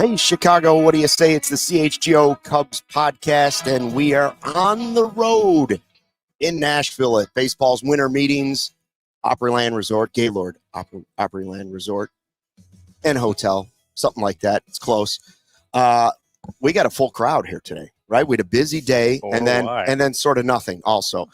Hey, Chicago, what do you say? It's the CHGO Cubs Podcast, and we are on the road in Nashville at baseball's winter meetings, Opryland Resort, Gaylord Opryland Resort and Hotel, something like that. It's close. We got a full crowd here today, right? We had a busy day, and then sort of nothing also.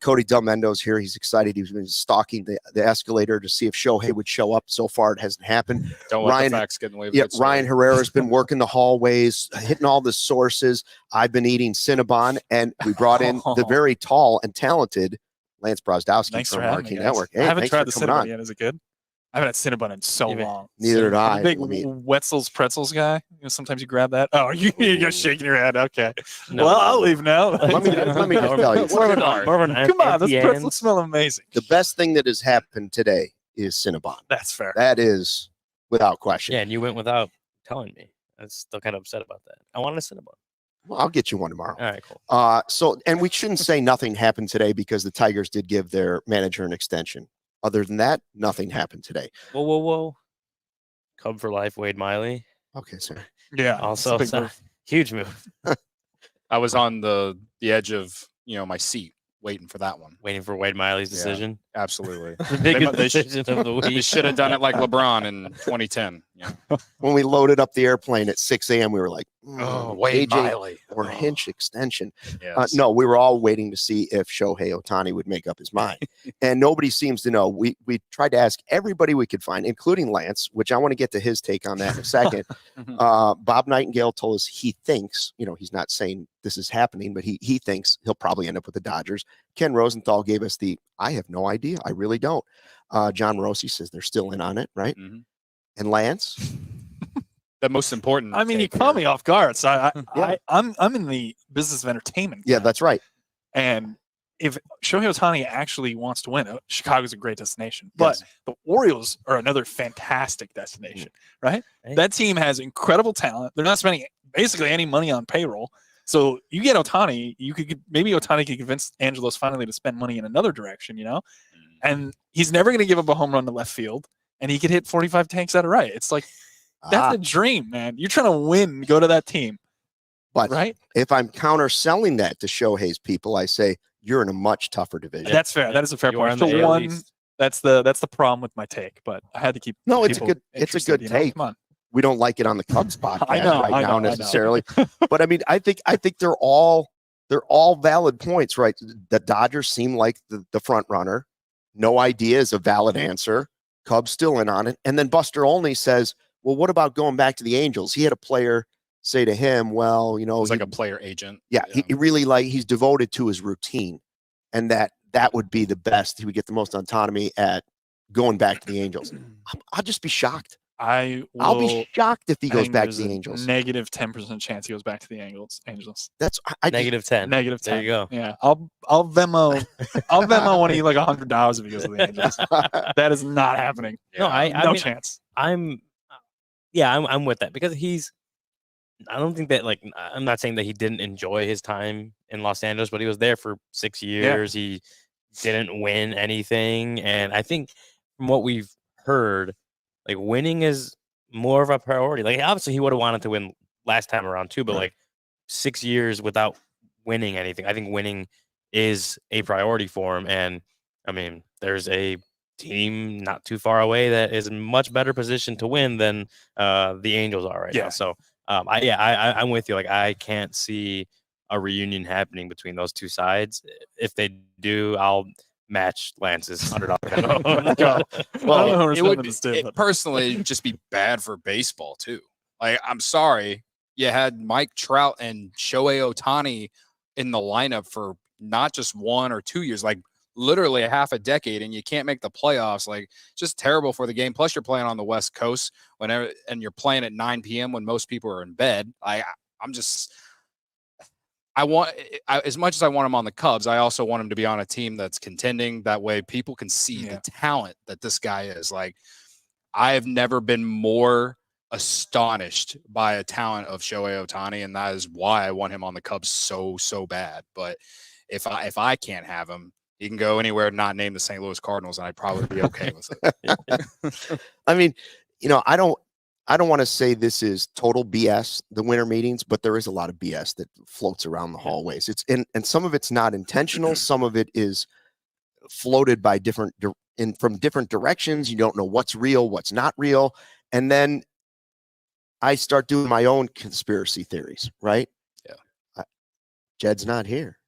Cody Delmendo's here. He's excited. He's been stalking the escalator to see if Shohei would show up. So far, it hasn't happened. Don't let the facts get in the way of it. Ryan Herrera's been working the hallways, hitting all the sources. I've been eating Cinnabon, and we brought in the very tall and talented Lance Brozdowski from Marquee Network. Hey, I haven't tried the Cinnabon yet. Is it good? I haven't had Cinnabon in so long. Neither did I. Big Wetzel's Pretzels guy. You know, sometimes you grab that. Oh, you're shaking your head. Okay. No, well, I'll leave now. let me just tell you. Come on, those pretzels smell amazing. The best thing that has happened today is Cinnabon. That's fair. That is without question. Yeah, and you went without telling me. I'm still kind of upset about that. I wanted a Cinnabon. Well, I'll get you one tomorrow. All right, cool. And we shouldn't say nothing happened today because the Tigers did give their manager an extension. Other than that, nothing happened today. Whoa. Cub for life, Wade Miley. Okay, sir. Yeah. Also, huge move. I was on the edge of, my seat waiting for that one. Waiting for Wade Miley's decision. Yeah, absolutely. The biggest decision of the week. They should have done it like LeBron in 2010. Yeah. When we loaded up the airplane at 6 a.m., we were like, Wade AJ Miley. Or Hinch extension. Yes. No, we were all waiting to see if Shohei Ohtani would make up his mind. And nobody seems to know. We tried to ask everybody we could find, including Lance, which I want to get to his take on that in a second. Bob Nightingale told us he thinks, he's not saying this is happening, but he thinks he'll probably end up with the Dodgers. Ken Rosenthal gave us I have no idea. I really don't. John Rossi says they're still in on it, right? Mm-hmm. And Lance? The most important. I mean, you caught me off guard. So I'm in the business of entertainment. Yeah, that's right. And if Shohei Ohtani actually wants to win, Chicago's a great destination. But the Orioles are another fantastic destination, right? That team has incredible talent. They're not spending basically any money on payroll. So you get Ohtani, maybe Ohtani could convince Angelos finally to spend money in another direction, And he's never going to give up a home run to left field, and he could hit 45 tanks out of right. It's like that's a dream, man. You're trying to win, go to that team. But right? If I'm counterselling that to Shohei's people, I say you're in a much tougher division. That's fair. That is a fair point. That's the problem with my take, but I had to keep. No, it's a good take. Come on. We don't like it on the Cubs podcast now necessarily. But I mean, I think they're all valid points, right? The Dodgers seem like the front runner. No idea is a valid answer. Cubs still in on it. And then Buster Olney says, well, what about going back to the Angels? He had a player say to him, well, it's like a player agent. Yeah. He really he's devoted to his routine, and that would be the best. He would get the most autonomy at going back to the Angels. I'll just be shocked. I'll be shocked if he goes back to the Angels. Negative 10% chance he goes back to the Angels. That's negative 10. Negative 10. There you go. Yeah, I'll Venmo one of you like $100 if he goes to the Angels. That is not happening. No, no chance. I'm with that because I don't think that I'm not saying that he didn't enjoy his time in Los Angeles, but he was there for 6 years. Yeah. He didn't win anything, and I think from what we've heard, winning is more of a priority. Obviously he would have wanted to win last time around too, but 6 years without winning anything, I think winning is a priority for him. And I mean, there's a team not too far away that is in much better position to win than the Angels are right now. So I'm with you. I can't see a reunion happening between those two sides. If they do, I'll match Lance's $100. Well, it would personally just be bad for baseball too. I'm sorry, you had Mike Trout and Shohei Ohtani in the lineup for not just 1 or 2 years, literally a half a decade, and you can't make the playoffs. Just terrible for the game. Plus, you're playing on the West Coast and you're playing at 9 p.m. when most people are in bed. As much as I want him on the Cubs, I also want him to be on a team that's contending. That way people can see the talent that this guy is. I have never been more astonished by a talent of Shohei Ohtani, and that is why I want him on the Cubs so bad. But if I can't have him, he can go anywhere not named the St. Louis Cardinals, and I'd probably be okay with it. I mean, I don't I don't want to say this is total BS, the winter meetings, but there is a lot of BS that floats around the hallways. And some of it's not intentional. Some of it is floated by from different directions. You don't know what's real, what's not real. And then I start doing my own conspiracy theories, right? Yeah. Jed's not here.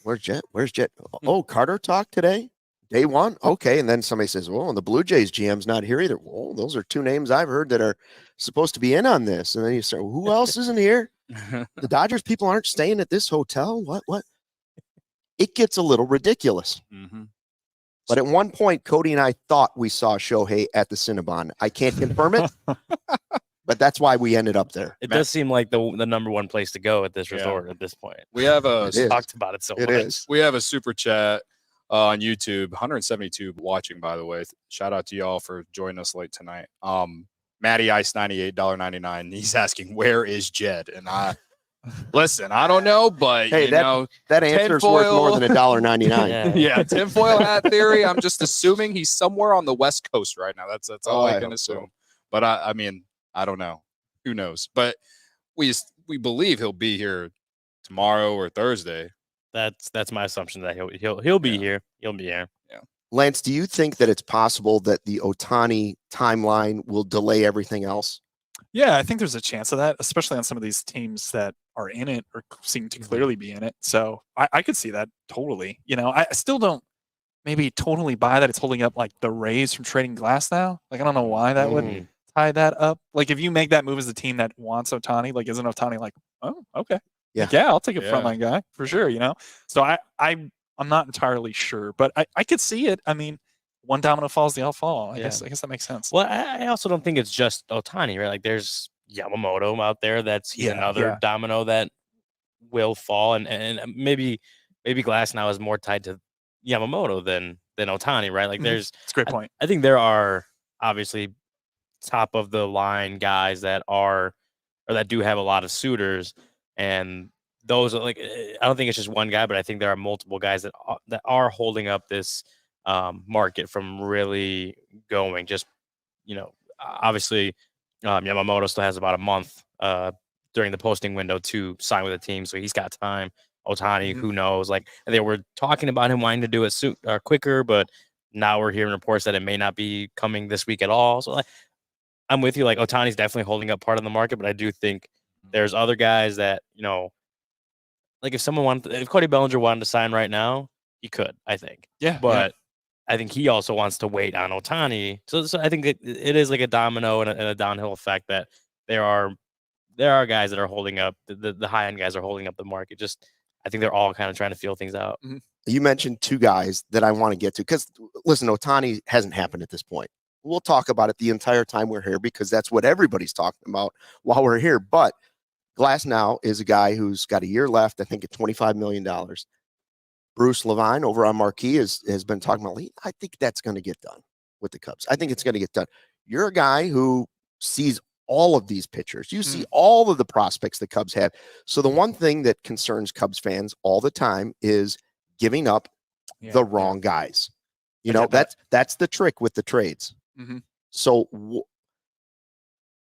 Where's Jed? Oh, Carter talked today? Day one? Okay. And then somebody says, well, the Blue Jays GM's not here either. Well, those are two names I've heard that are supposed to be in on this. And then you start, who else isn't here? The Dodgers people aren't staying at this hotel? What? It gets a little ridiculous. Mm-hmm. But at one point, Cody and I thought we saw Shohei at the Cinnabon. I can't confirm it, but that's why we ended up there. It does seem like the number one place to go at this resort at this point. We have talked about it so much. Is. We have a super chat on YouTube, 172 watching, by the way. Shout out to y'all for joining us late tonight. Matty Ice 98, $1.99. He's asking, where is Jed? And listen, I don't know, but hey, that answer is worth more than $1.99. Yeah, tinfoil hat theory. I'm just assuming he's somewhere on the West Coast right now. That's all I can assume. So. But I mean, I don't know. Who knows? But we believe he'll be here tomorrow or Thursday. That's my assumption that he'll be here. He'll be here. Yeah. Lance, do you think that it's possible that the Ohtani timeline will delay everything else? Yeah, I think there's a chance of that, especially on some of these teams that are in it or seem to clearly be in it. So I could see that totally. I still don't maybe totally buy that it's holding up like the Rays from trading Glasnow. Like, I don't know why that would tie that up. Like, if you make that move as a team that wants Ohtani, like, isn't Ohtani like, oh, okay. Yeah. Like, yeah, I'll take a frontline guy for sure, So I'm not entirely sure, but I could see it. I mean, one domino falls, they all fall. I guess that makes sense. Well, I also don't think it's just Ohtani, right? Like, there's Yamamoto out there. He's another domino that will fall, and maybe Glasnow is more tied to Yamamoto than Ohtani, right? Like, that's a great point. I think there are obviously top of the line guys that do have a lot of suitors. And those are like, I don't think it's just one guy, but I think there are multiple guys that are holding up this market from really going. Just, obviously Yamamoto still has about a month during the posting window to sign with a team, so he's got time. Ohtani, who knows? Like, they were talking about him wanting to do it quicker, but now we're hearing reports that it may not be coming this week at all. So I'm with you. Like, Ohtani's definitely holding up part of the market, but I do think there's other guys that, like if Cody Bellinger wanted to sign right now, he could, I think. Yeah. But I think he also wants to wait on Ohtani. So I think it is like a domino and a downhill effect that there are guys that are holding up, the high end guys are holding up the market. Just, I think they're all kind of trying to feel things out. Mm-hmm. You mentioned two guys that I want to get to because, listen, Ohtani hasn't happened at this point. We'll talk about it the entire time we're here because that's what everybody's talking about while we're here. But Glasnow is a guy who's got a year left, I think at $25 million. Bruce Levine over on Marquee has been talking about, I think that's going to get done with the Cubs. I think it's going to get done. You're a guy who sees all of these pitchers. You see all of the prospects the Cubs have. So the one thing that concerns Cubs fans all the time is giving up the wrong guys. That's the trick with the trades. Mm-hmm. So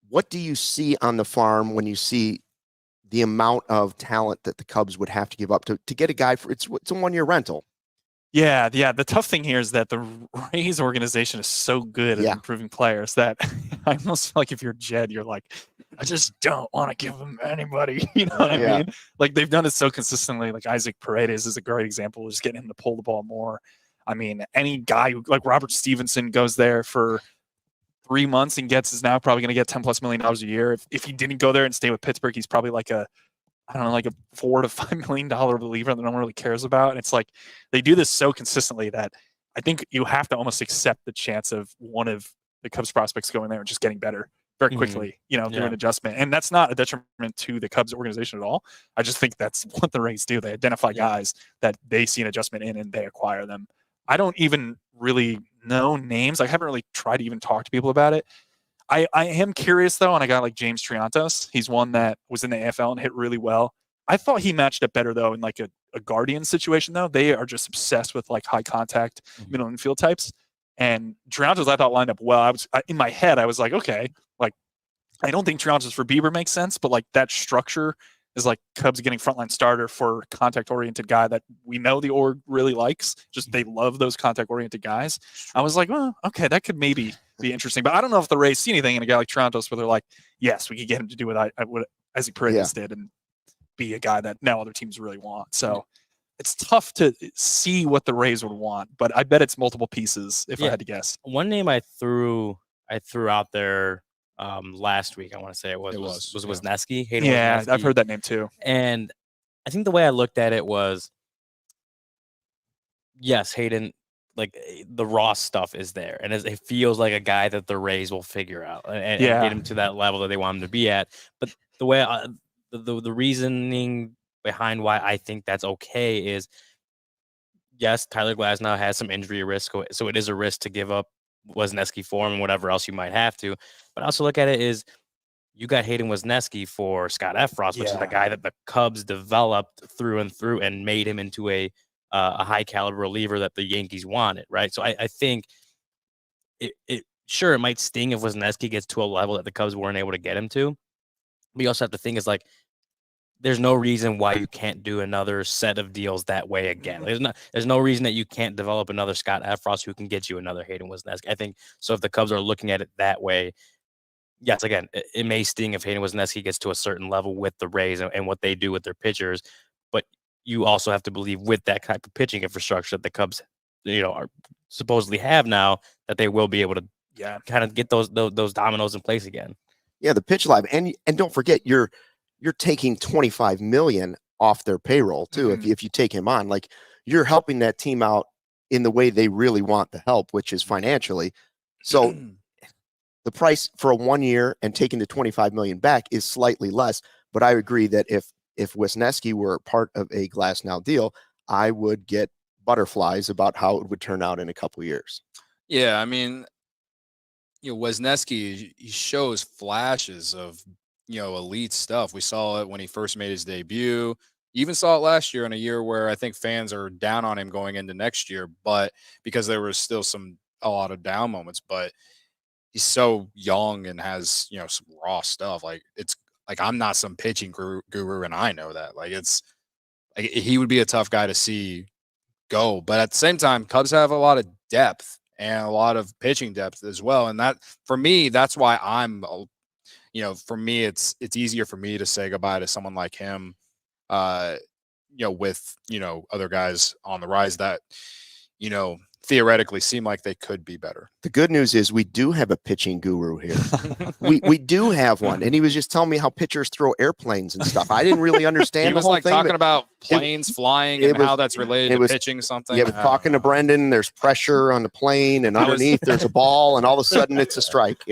what do you see on the farm when you see the amount of talent that the Cubs would have to give up to get a guy for it's a 1-year rental? Yeah. The tough thing here is that the Rays organization is so good at improving players that I almost feel like if you're Jed, you're like, I just don't want to give them anybody. You know what I mean? Like, they've done it so consistently. Like, Isaac Paredes is a great example of just getting him to pull the ball more. I mean, any guy who, like Robert Stevenson, goes there for 3 months and is now probably going to get $10+ million a year. If he didn't go there and stay with Pittsburgh, he's probably like a $4 to $5 million reliever that no one really cares about. And it's like, they do this so consistently that I think you have to almost accept the chance of one of the Cubs prospects going there and just getting better very quickly, through an adjustment. And that's not a detriment to the Cubs organization at all. I just think that's what the Rays do. They identify guys that they see an adjustment in and they acquire them. I don't even really know names. I haven't really tried to even talk to people about it. I am curious, though, on a guy like James Triantos. He's one that was in the AFL and hit really well. I thought he matched up better, though, in like a Guardians situation, though. They are just obsessed with like high contact middle infield types. And Triantos, I thought, lined up well. In my head, I was like, okay, like I don't think Toronto's for Bieber makes sense, but like that structure is like Cubs getting frontline starter for contact-oriented guy that we know the org really likes. Just they love those contact-oriented guys. I was like, well, okay, that could maybe be interesting. But I don't know if the Rays see anything in a guy like Toronto's where they're like, yes, we could get him to do what Isaac Paredes did and be a guy that now other teams really want. So it's tough to see what the Rays would want, but I bet it's multiple pieces if I had to guess. One name I threw out there last week, I want to say it was Wisniewski. Yeah, I've heard that name too. And I think the way I looked at it was, yes, Hayden, like the raw stuff is there, and it feels like a guy that the Rays will figure out and get him to that level that they want him to be at. But the way the reasoning behind why I think that's okay is, yes, Tyler Glasnow has some injury risk, so it is a risk to give up Wisniewski for him and whatever else you might have to. But I also look at it as you got Hayden Wisniewski for Scott Efros, which is the guy that the Cubs developed through and through and made him into a high caliber reliever that the Yankees wanted, right? So I think it might sting if Wisniewski gets to a level that the Cubs weren't able to get him to. But you also have to think is like, there's no reason why you can't do another set of deals that way again. There's no reason that you can't develop another Scott Efros who can get you another Hayden Wisniewski. I think so. If the Cubs are looking at it that way, yes, again, it may sting if Hayden Wisniewski gets to a certain level with the Rays and what they do with their pitchers, but you also have to believe with that type of pitching infrastructure that the Cubs, are supposedly have now, that they will be able to kind of get those dominoes in place again. Yeah, the pitch live, and don't forget you're taking $25 million off their payroll too. If you take him on, like you're helping that team out in the way they really want the help, which is financially. So the price for a 1 year and taking the $25 million back is slightly less. But I agree that if Wisniewski were part of a Glasnow deal, I would get butterflies about how it would turn out in a couple of years. Yeah, I mean, Wisniewski, he shows flashes of elite stuff. We saw it when he first made his debut. You even saw it last year in a year where I think fans are down on him going into next year, but because there was still a lot of down moments, but he's so young and has, some raw stuff. Like it's like, I'm not some pitching guru and I know that. Like it's like he would be a tough guy to see go, but at the same time, Cubs have a lot of depth and a lot of pitching depth as well. And that, for me, that's why for me, it's easier for me to say goodbye to someone like him, with, other guys on the rise that, theoretically seem like they could be better. The good news is we do have a pitching guru here. we do have one. And he was just telling me how pitchers throw airplanes and stuff. I didn't really understand he was the whole like thing, talking about planes flying and how that's related to pitching something. Yeah, talking to Brendan, there's pressure on the plane and underneath there's a ball and all of a sudden it's a strike.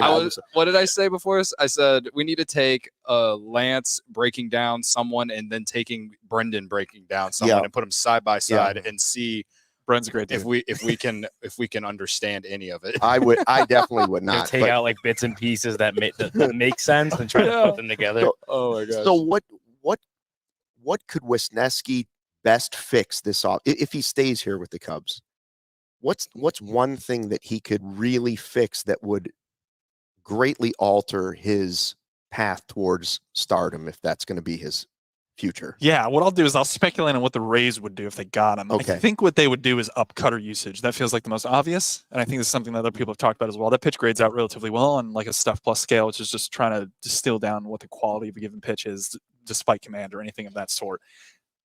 What did I say before this? I said we need to take Lance breaking down someone and then taking Brendan breaking down someone and put them side by side and see Brent's a great dude. If we can understand any of it. I definitely would not take out like bits and pieces that make sense and try to put them together. So, oh my gosh. So what could Wisniewski best fix this off if he stays here with the Cubs? What's one thing that he could really fix that would greatly alter his path towards stardom if that's going to be his future? Yeah, what I'll do is I'll speculate on what the Rays would do if they got him. Okay. I think what they would do is up cutter usage. That feels like the most obvious, and I think this is something that other people have talked about as well. That pitch grades out relatively well on like a stuff plus scale, which is just trying to distill down what the quality of a given pitch is, despite command or anything of that sort.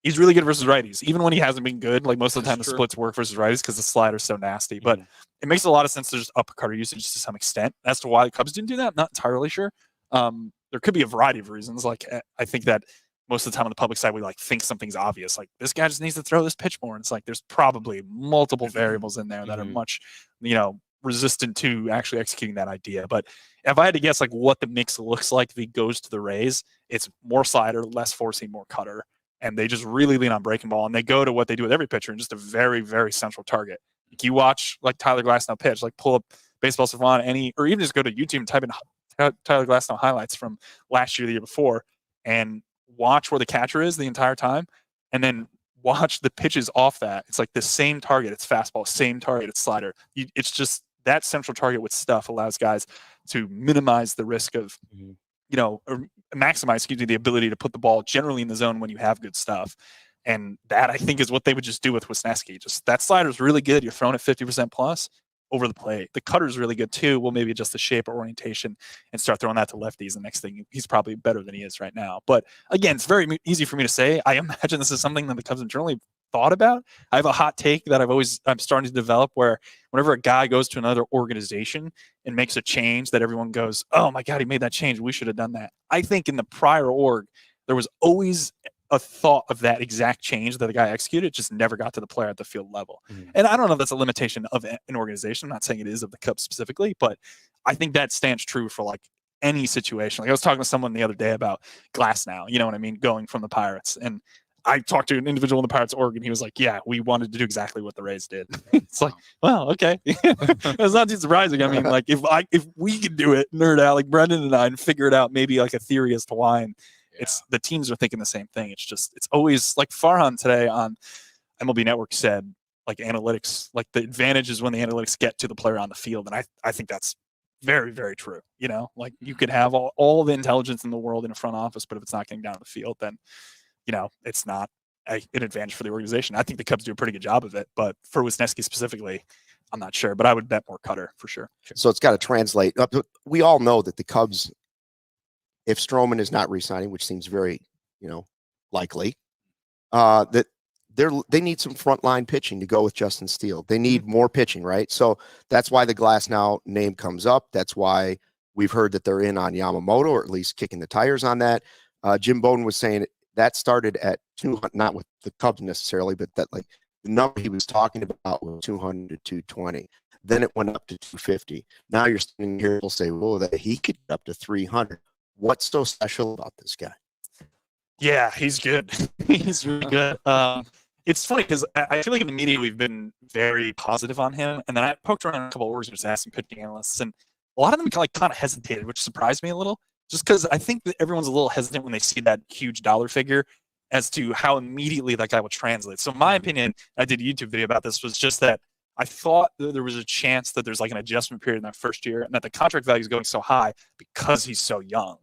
He's really good versus righties, even when he hasn't been good. Like most of the time, the splits work versus righties because the slider's so nasty. But it makes a lot of sense to just up cutter usage to some extent. As to why the Cubs didn't do that, I'm not entirely sure. There could be a variety of reasons. Like I think that most of the time on the public side, we like think something's obvious. Like this guy just needs to throw this pitch more. And it's like, there's probably multiple variables in there that are much, resistant to actually executing that idea. But if I had to guess like what the mix looks like if he goes to the Rays, it's more slider, less four seam, more cutter. And they just really lean on breaking ball. And they go to what they do with every pitcher and just a very, very central target. Like you watch like Tyler Glasnow pitch, like pull up Baseball Savant, or even just go to YouTube and type in Tyler Glasnow highlights from last year, the year before, and watch where the catcher is the entire time, and then watch the pitches off that. It's like the same target. It's fastball, same target. It's slider. It's just that central target with stuff allows guys to minimize the risk of maximize the ability to put the ball generally in the zone when you have good stuff. And that, I think, is what they would just do with Wisniewski. Just that slider is really good. You're throwing it 50% plus over the plate. The cutter is really good too. Well, maybe adjust the shape or orientation and start throwing that to lefties. The next thing, he's probably better than he is right now. But again, it's very easy for me to say. I imagine this is something that the Cubs internally thought about. I have a hot take that I'm starting to develop, where whenever a guy goes to another organization and makes a change that everyone goes, oh my God, he made that change, we should have done that. I think in the prior org, there was always a thought of that exact change that the guy executed. It just never got to the player at the field level. And I don't know if that's a limitation of an organization. I'm not saying it is of the Cubs specifically, but I think that stands true for like any situation. Like I was talking to someone the other day about Glasnow, you know what I mean, going from the Pirates. And I talked to an individual in the Pirates org, and he was like, yeah, we wanted to do exactly what the Rays did. It's like, well, okay. It's not too surprising. I mean, like if we could do it, nerd out like Brendan and I, and figure it out, maybe like a theory as to why. And it's the teams are thinking the same thing. It's always like Farhan today on MLB Network said, like analytics, like the advantage is when the analytics get to the player on the field. And I think that's very, very true. You know, like you could have all the intelligence in the world in a front office, but if it's not getting down to the field, then, you know, it's not an advantage for the organization. I think the Cubs do a pretty good job of it, but for Wisniewski specifically, I'm not sure, but I would bet more cutter for sure. So it's got to translate. We all know that the Cubs, if Stroman is not re-signing, which seems very, likely, that they need some frontline pitching to go with Justin Steele. They need more pitching, right? So that's why the Glasnow name comes up. That's why we've heard that they're in on Yamamoto, or at least kicking the tires on that. Jim Bowden was saying that started at 200, not with the Cubs necessarily, but that like the number he was talking about was 200 to 220. Then it went up to 250. Now you're sitting here, people say, well, that he could get up to 300. What's so special about this guy? Yeah, he's good. He's really good. It's funny because I feel like in the media we've been very positive on him, and then I poked around a couple of orgs and just asked some pitching analysts, and a lot of them kind of hesitated, which surprised me a little, just because I think that everyone's a little hesitant when they see that huge dollar figure as to how immediately that guy will translate. So my opinion, I did a YouTube video about this, was just that I thought that there was a chance that there's like an adjustment period in that first year, and that the contract value is going so high because he's so young.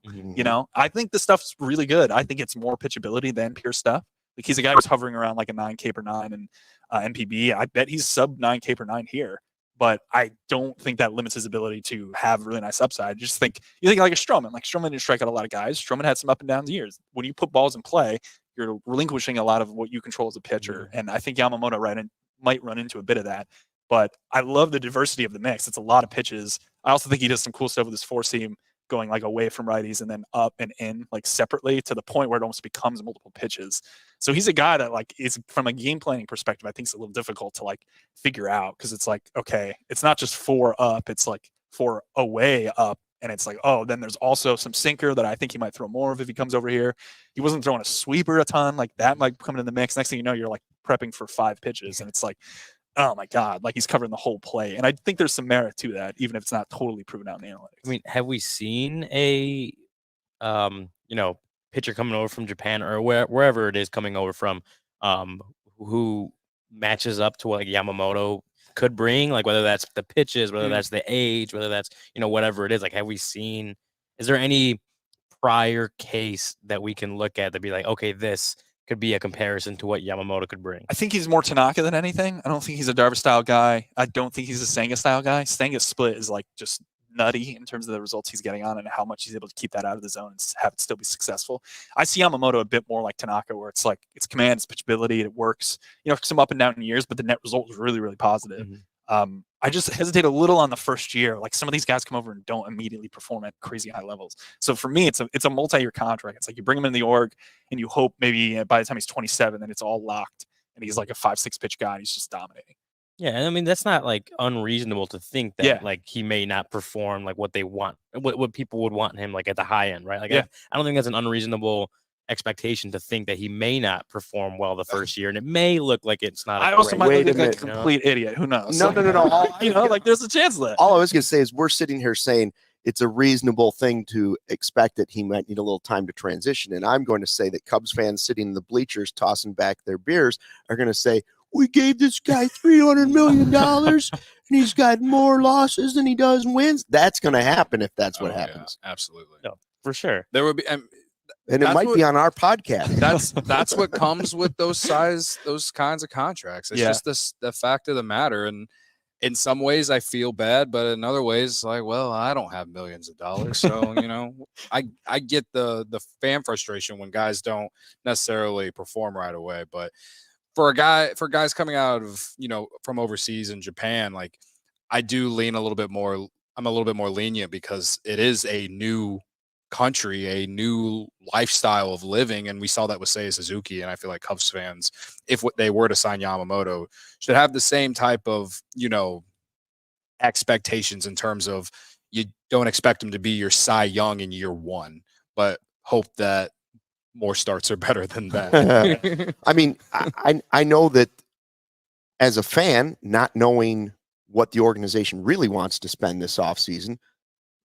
I think the stuff's really good. I think it's more pitchability than pure stuff. Like he's a guy who's hovering around like a 9K per 9 and MPB. I bet he's sub 9K per 9 here, but I don't think that limits his ability to have really nice upside. You think like a Stroman. Like Stroman didn't strike out a lot of guys. Stroman had some up and down years. When you put balls in play, you're relinquishing a lot of what you control as a pitcher. And I think Yamamoto might run into a bit of that. But I love the diversity of the mix. It's a lot of pitches. I also think he does some cool stuff with his four seam, going like away from righties and then up and in like separately, to the point where it almost becomes multiple pitches. So he's a guy that like is, from a game planning perspective, I think it's a little difficult to like figure out, because it's like, okay, it's not just 4 up, it's like 4 away up. And it's like, oh, then there's also some sinker that I think he might throw more of if he comes over here. He wasn't throwing a sweeper a ton. Like that might come in the mix. Next thing you know, you're like prepping for 5 pitches. And it's like, oh my God, like he's covering the whole play. And I think there's some merit to that, even if it's not totally proven out in the analytics. I mean, have we seen a, pitcher coming over from Japan or wherever it is coming over from, who matches up to what like Yamamoto could bring, like whether that's the pitches, whether that's the age, whether that's, whatever it is, like, have we seen, is there any prior case that we can look at that be like, okay, this could be a comparison to what Yamamoto could bring? I think he's more Tanaka than anything. I don't think he's a Darvish style guy. I don't think he's a Senga style guy. Senga's split is like just nutty in terms of the results he's getting on and how much he's able to keep that out of the zone and have it still be successful. I see Yamamoto a bit more like Tanaka, where it's like it's command, it's pitchability, it works. Some up and down in years, but the net result was really, really positive. I just hesitate a little on the first year. Like some of these guys come over and don't immediately perform at crazy high levels. So for me, it's a multi-year contract. It's like you bring him in the org and you hope maybe by the time he's 27, then it's all locked and he's like a 5-6 pitch guy and he's just dominating. Yeah, and I mean that's not like unreasonable to think that like he may not perform like what they want, what people would want him like at the high end, right? Like I don't think that's an unreasonable expectation to think that he may not perform well the first year, and it may look like it's not. I also might look like a complete idiot. Who knows? No. Like there's a chance of that. All I was going to say is we're sitting here saying it's a reasonable thing to expect that he might need a little time to transition, and I'm going to say that Cubs fans sitting in the bleachers tossing back their beers are going to say, we gave this guy $300 million and he's got more losses than he does wins. That's going to happen if that's what happens. Yeah, absolutely. No, for sure. There would be, and it might be on our podcast. That's what comes with those kinds of contracts. It's just the fact of the matter. And in some ways I feel bad, but in other ways, like, well, I don't have millions of dollars. So, I get the fan frustration when guys don't necessarily perform right away. But for guys coming out of, from overseas in Japan, like, I do lean a little bit more. I'm a little bit more lenient because it is a new country, a new lifestyle of living. And we saw that with Seiya Suzuki. And I feel like Cubs fans, if they were to sign Yamamoto, should have the same type of, expectations in terms of you don't expect him to be your Cy Young in year one, but hope that more starts are better than that. I mean, I know that as a fan, not knowing what the organization really wants to spend this offseason,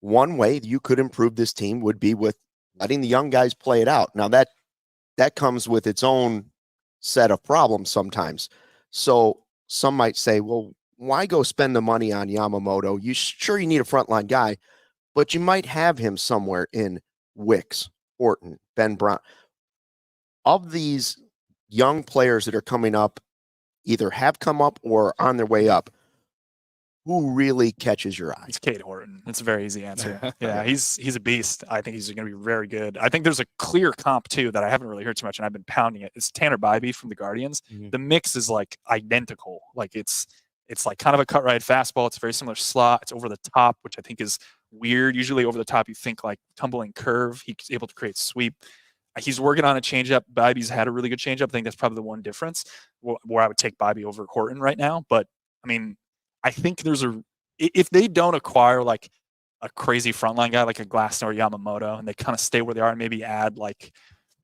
one way you could improve this team would be with letting the young guys play it out. Now that comes with its own set of problems sometimes. So some might say, well, why go spend the money on Yamamoto? You need a frontline guy, but you might have him somewhere in Wicks, Horton, Ben Brown. Of these young players that are coming up, either have come up or are on their way up, who really catches your eye? It's Cade Horton. It's a very easy answer. Yeah, he's a beast. I think he's going to be very good. I think there's a clear comp too that I haven't really heard too much, and I've been pounding it. It's Tanner Bybee from the Guardians. Mhm. The mix is like identical. Like it's like kind of a cut right fastball. It's a very similar slot. It's over the top, which I think is weird. Usually over the top, you think like tumbling curve. He's able to create sweep. He's working on a changeup. Bybee's had a really good changeup. I think that's probably the one difference where I would take Bybee over Horton right now. But I mean, I think if they don't acquire like a crazy frontline guy like a Glasnow or Yamamoto, and they kind of stay where they are and maybe add like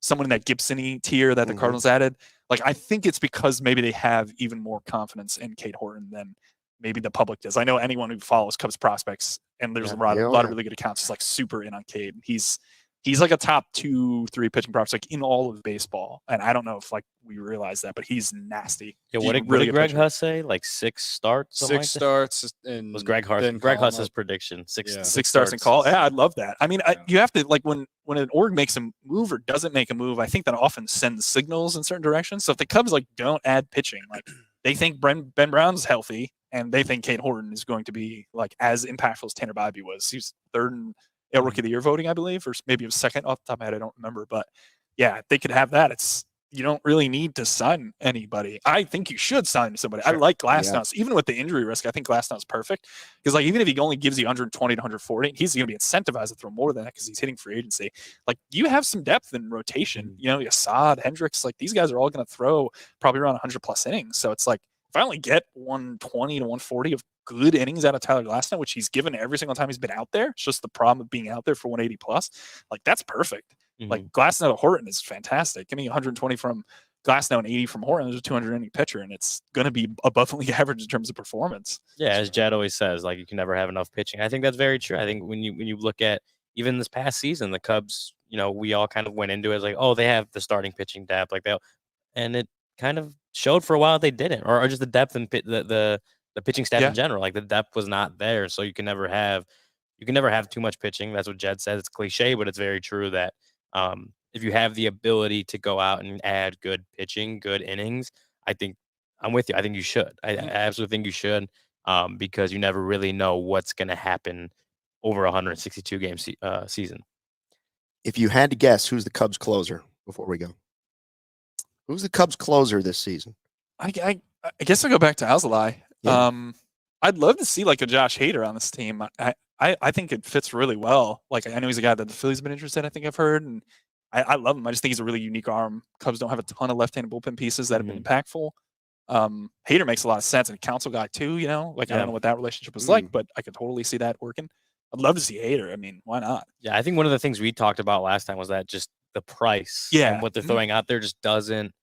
someone in that Gibson-y tier that the Cardinals added, like I think it's because maybe they have even more confidence in Cade Horton than maybe the public does. I know anyone who follows Cubs prospects, and there's a lot of really good accounts, is like super in on Cade. He's like a top 2-3 pitching prospect in all of baseball. And I don't know if like we realize that, but he's nasty. Yeah, what did Greg Huss say? Like 6 starts? Six starts. And was Greg Huss's prediction. Six starts and call. Yeah, I'd love that. I mean, you have to, like, when an org makes a move or doesn't make a move, I think that often sends signals in certain directions. So if the Cubs like don't add pitching, like they think Ben Brown's healthy and they think Cade Horton is going to be like as impactful as Tanner Bybee was. He's third in Rookie of the Year voting, I believe, or maybe it was second off the top of my head. I don't remember, but yeah, they could have that. You don't really need to sign anybody. I think you should sign somebody. Sure. I like Glasnow. Even with the injury risk, I think Glasnow's perfect because like even if he only gives you 120 to 140, he's going to be incentivized to throw more than that because he's hitting free agency. Like you have some depth in rotation. Assad, Hendricks, like these guys are all going to throw probably around 100 plus innings. So it's like if I only get 120 to 140 of good innings out of Tyler Glasnow, which he's given every single time he's been out there. It's just the problem of being out there for 180 plus. Like that's perfect. Mm-hmm. Like Glasnow to Horton is fantastic. Give me 120 from Glasnow and 80 from Horton. There's a 200 inning pitcher, and it's going to be above league average in terms of performance. Yeah, as Jed always says, like you can never have enough pitching. I think that's very true. I think when you look at even this past season, the Cubs, we all kind of went into it as like, oh, they have the starting pitching depth, and it kind of showed for a while they didn't, or just the depth and the pitching staff in general. Like the depth was not there, so you can never have too much pitching. That's what Jed says. It's cliche, but it's very true that if you have the ability to go out and add good pitching, good innings, I think I'm with you. I think you should. I absolutely think you should because you never really know what's going to happen over a 162 game season. If you had to guess, who's the Cubs closer before we go? Who's the Cubs closer this season? I guess I'll go back to ALLCITY. Yeah. I'd love to see like a Josh Hader on this team. I think it fits really well. Like I know he's a guy that the Phillies have been interested in, I think I've heard, and I love him. I just think he's a really unique arm. Cubs don't have a ton of left-handed bullpen pieces that have been impactful. Hader makes a lot of sense, and a council guy too, I don't know what that relationship was like, but I could totally see that working. I'd love to see Hader. I mean, why not? Yeah, I think one of the things we talked about last time was that just the price and what they're throwing out there just doesn't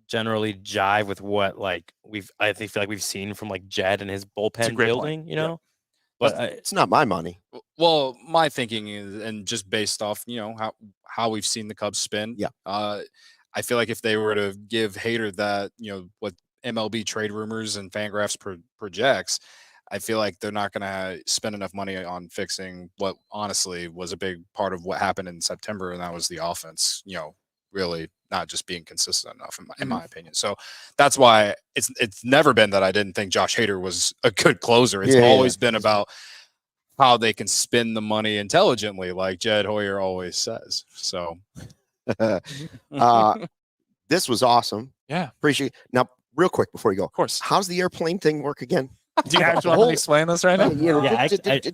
generally jive with what I feel like we've seen from like Jed and his bullpen building, But it's not my money. Well, my thinking is, and just based off, how we've seen the Cubs spin. Yeah. I feel like if they were to give Hader that, what MLB trade rumors and Fangraphs projects, I feel like they're not going to spend enough money on fixing what honestly was a big part of what happened in September, and that was the offense, really not just being consistent enough in my opinion. So that's why it's never been that I didn't think Josh Hader was a good closer. It's always been about how they can spend the money intelligently, like Jed Hoyer always says. So this was awesome. Yeah. Appreciate it. Now, real quick before you go, Of course. how's the airplane thing work again? Do you actually want to explain this right now?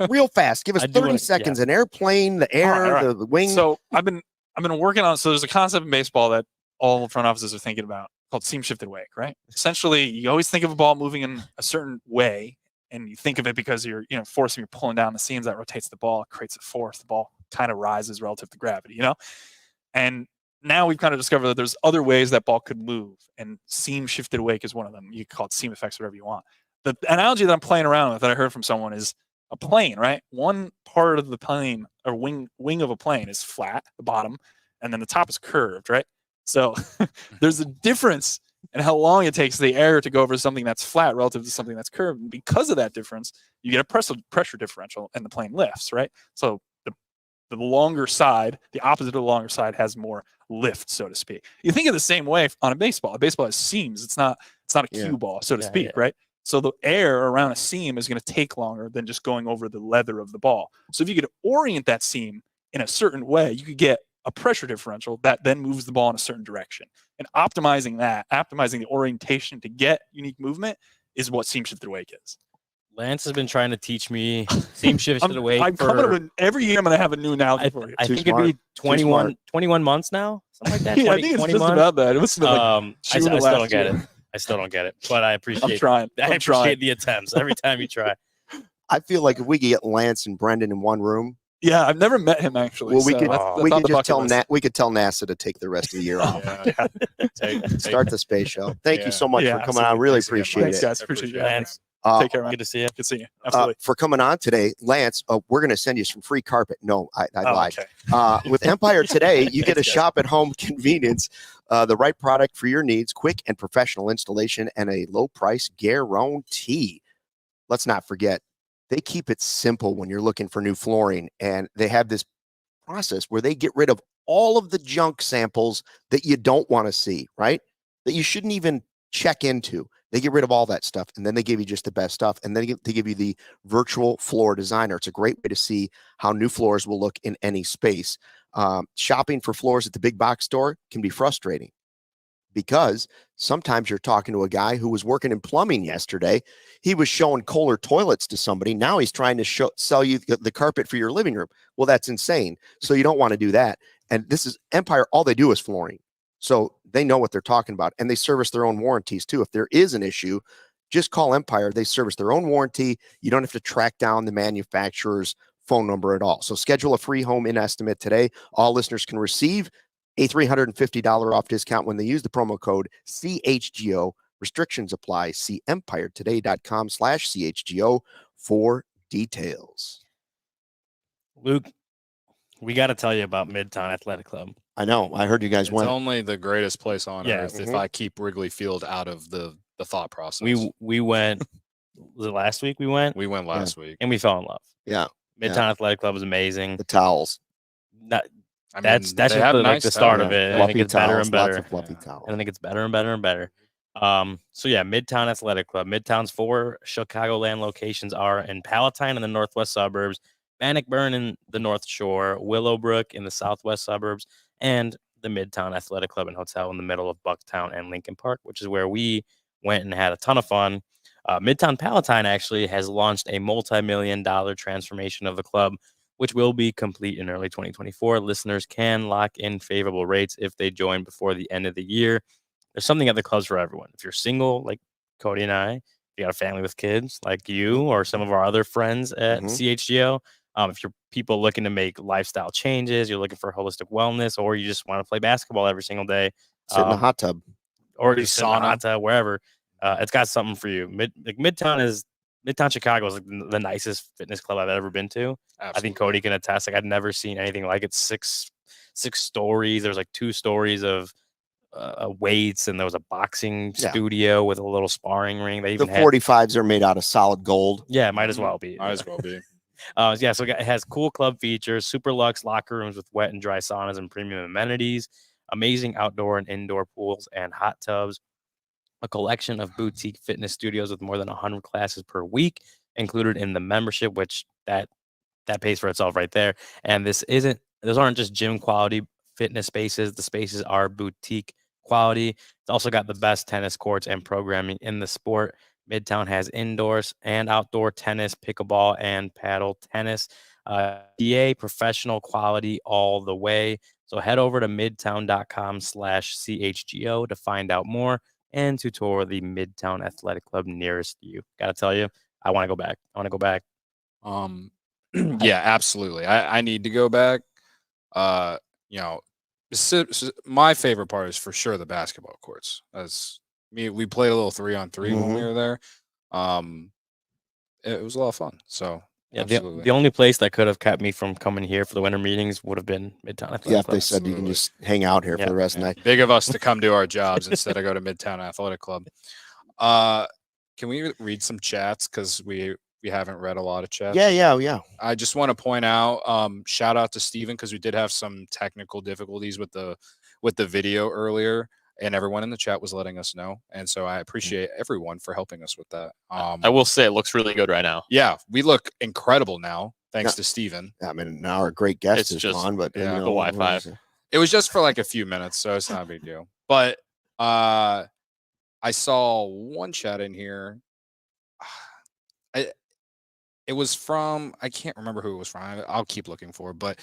Real fast. Give us 30 seconds. An airplane, the air, All right. the wing. So I've been working on. So there's a concept in baseball that all front offices are thinking about called seam shifted wake, right? Essentially, you always think of a ball moving in a certain way, and you think of it because you're forcing, you're pulling down the seams that rotates the ball, creates a force. The ball kind of rises relative to gravity, And now we've kind of discovered that there's other ways that ball could move, and seam shifted wake is one of them. You can call it seam effects, whatever you want. The analogy that I'm playing around with that I heard from someone is a plane, right? One part of the plane or wing of a plane is flat, the bottom, and then the top is curved, right? So there's a difference in how long it takes the air to go over something that's flat relative to something that's curved. And because of that difference, you get a pressure differential and the plane lifts, right? So the longer side, the opposite of the longer side, has more lift, so to speak. You think of the same way on a baseball. A baseball has seams. It's not a cue ball, so to speak, right? So the air around a seam is going to take longer than just going over the leather of the ball. So if you could orient that seam in a certain way, you could get a pressure differential that then moves the ball in a certain direction. And optimizing the orientation to get unique movement is what seam shifted wake is. Lance has been trying to teach me seam shifted wake. Every year I'm going to have a new analogy for you. I think it'd be 21 months now, something like that. Yeah, I think it's just about that. It was I still don't get it. I still don't get it, but I appreciate. I'm trying. I appreciate the attempts every time you try. I feel like if we could get Lance and Brendan in one room. Yeah, I've never met him actually. Well, we could just tell NASA to take the rest of the year off. Start the space show. Thank you so much for coming on. Really appreciate it. Guys, appreciate you, Lance. Take care, man. Good to see you. Good to see you. Absolutely. For coming on today, Lance, we're going to send you some free carpet. No, I lied. Okay. With Empire today, you get a shop at home convenience, the right product for your needs, quick and professional installation, and a low price guarantee. Let's not forget, they keep it simple when you're looking for new flooring, and they have this process where they get rid of all of the junk samples that you don't want to see, right? That you shouldn't even check into. They get rid of all that stuff, and then they give you just the best stuff, and then they give you the virtual floor designer. It's a great way to see how new floors will look in any space. Shopping for floors at the big box store can be frustrating because sometimes you're talking to a guy who was working in plumbing yesterday. He was showing Kohler toilets to somebody. Now he's trying to sell you the carpet for your living room. Well, that's insane. So you don't want to do that. And this is Empire. All they do is flooring. So they know what they're talking about, and they service their own warranties too. If there is an issue, just call Empire. They service their own warranty. You don't have to track down the manufacturer's phone number at all. So schedule a free home in estimate today. All listeners can receive a $350 off discount when they use the promo code CHGO. Restrictions apply. See empiretoday.com/CHGO for details. Luke, we got to tell you about Midtown Athletic Club. I know. I heard you guys went. It's only the greatest place on earth if I keep Wrigley Field out of the thought process. We went. Was it last week? We went last week, and we fell in love. Yeah. Midtown Athletic Club is amazing. The towels. That's just really like the start of it. I think it's better and better. Lots of fluffy towels. I think it's better and better and better. So yeah, Midtown Athletic Club. Midtown's 4 Chicagoland locations are in Palatine in the northwest suburbs, Bannockburn in the North Shore, Willowbrook in the southwest suburbs, and the Midtown Athletic Club and Hotel in the middle of Bucktown and Lincoln Park, which is where we went and had a ton of fun. Midtown Palatine actually has launched a multi-million-dollar transformation of the club, which will be complete in early 2024. Listeners can lock in favorable rates if they join before the end of the year. There's something at the clubs for everyone. If you're single, like Cody and I, if you got a family with kids, like you or some of our other friends at CHGO, if you're people looking to make lifestyle changes, you're looking for holistic wellness, or you just want to play basketball every single day, sit in a hot tub, or you sit in a hot tub, wherever, it's got something for you. Midtown Chicago is like the nicest fitness club I've ever been to. Absolutely. I think Cody can attest. Like I've never seen anything like it. Six stories. There's like 2 stories of weights, and there was a boxing studio with a little sparring ring. They even the 45s are made out of solid gold. Yeah, might as well be. Might as well be. Yeah, so it has cool club features, super luxe locker rooms with wet and dry saunas and premium amenities, amazing outdoor and indoor pools and hot tubs, a collection of boutique fitness studios with more than 100 classes per week included in the membership, which that pays for itself right there. And those aren't just gym quality fitness spaces. The spaces are boutique quality. It's also got the best tennis courts and programming in the sport. Midtown has indoors and outdoor tennis, pickleball, and paddle tennis. DA professional quality all the way. So head over to midtown.com/CHGO to find out more and to tour the Midtown Athletic Club nearest you. Gotta tell you, I want to go back. Yeah, absolutely. I need to go back. My favorite part is for sure the basketball courts. We played a little 3-on-3 when we were there. It was a lot of fun. So yeah, the only place that could have kept me from coming here for the winter meetings would have been Midtown Athletic Club. Yeah, if they said you can just hang out here for the rest of the night. Big of us to come do our jobs instead of go to Midtown Athletic Club. Can we read some chats? Because we haven't read a lot of chats. Yeah. I just want to point out, shout out to Steven, because we did have some technical difficulties with the video earlier, and everyone in the chat was letting us know. And so I appreciate everyone for helping us with that. I will say it looks really good right now. Yeah, we look incredible now, thanks to Steven. I mean, now our great guest is on, but the Wi-Fi. It was just for like a few minutes, so it's not a big deal. But I saw one chat in here. It was from, I can't remember who it was from. I'll keep looking for it. But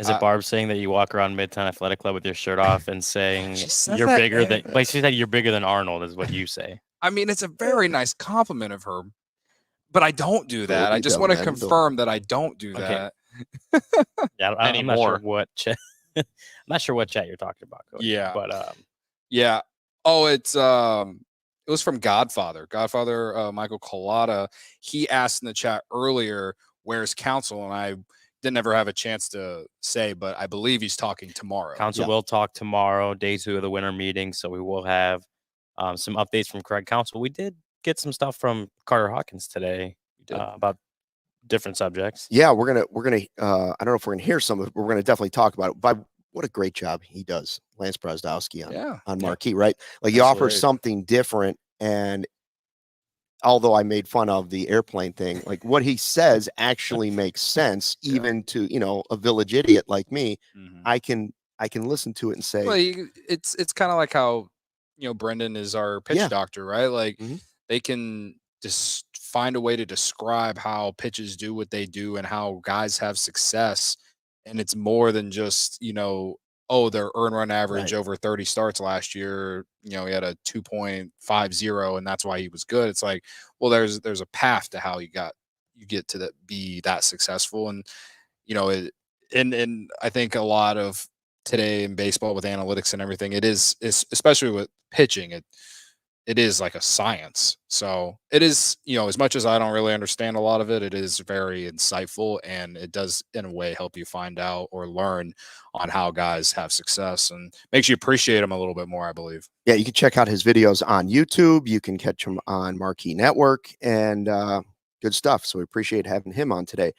is it Barb saying that you walk around Midtown Athletic Club with your shirt off and saying you're bigger than? Like she said, you're bigger than Arnold, is what you say. I mean, it's a very nice compliment of her, but I don't do that. I just want to confirm that I don't do that. Yeah, I'm not sure what chat. I'm not sure what chat you're talking about, Cody. Yeah, but yeah. Oh, it was from Godfather Michael Collada. He asked in the chat earlier, where's Council? And I didn't ever have a chance to say, but I believe he's talking tomorrow. Council will talk tomorrow, day 2 of the winter meeting. So we will have some updates from Craig Council. We did get some stuff from Carter Hawkins today about different subjects. Yeah, we're gonna I don't know if we're gonna hear some of it, but we're gonna definitely talk about it. But what a great job he does, Lance Brazdowski on Marquee, right? Like he offers something different. And although I made fun of the airplane thing, like what he says actually makes sense, even to a village idiot like me. I can listen to it and say, well, it's kind of like how Brendan is our pitch doctor, right? Like they can just find a way to describe how pitches do what they do and how guys have success. And it's more than just, their earn run average over 30 starts last year. He had a 2.50, and that's why he was good. It's like, well, there's a path to how you get to be that successful. And, and I think a lot of today in baseball with analytics and everything, it's especially with pitching, it is like a science. So it is, as much as I don't really understand a lot of it, it is very insightful, and it does in a way help you find out or learn on how guys have success, and makes you appreciate them a little bit more, I believe. Yeah, you can check out his videos on YouTube. You can catch him on Marquee Network, and good stuff. So we appreciate having him on today.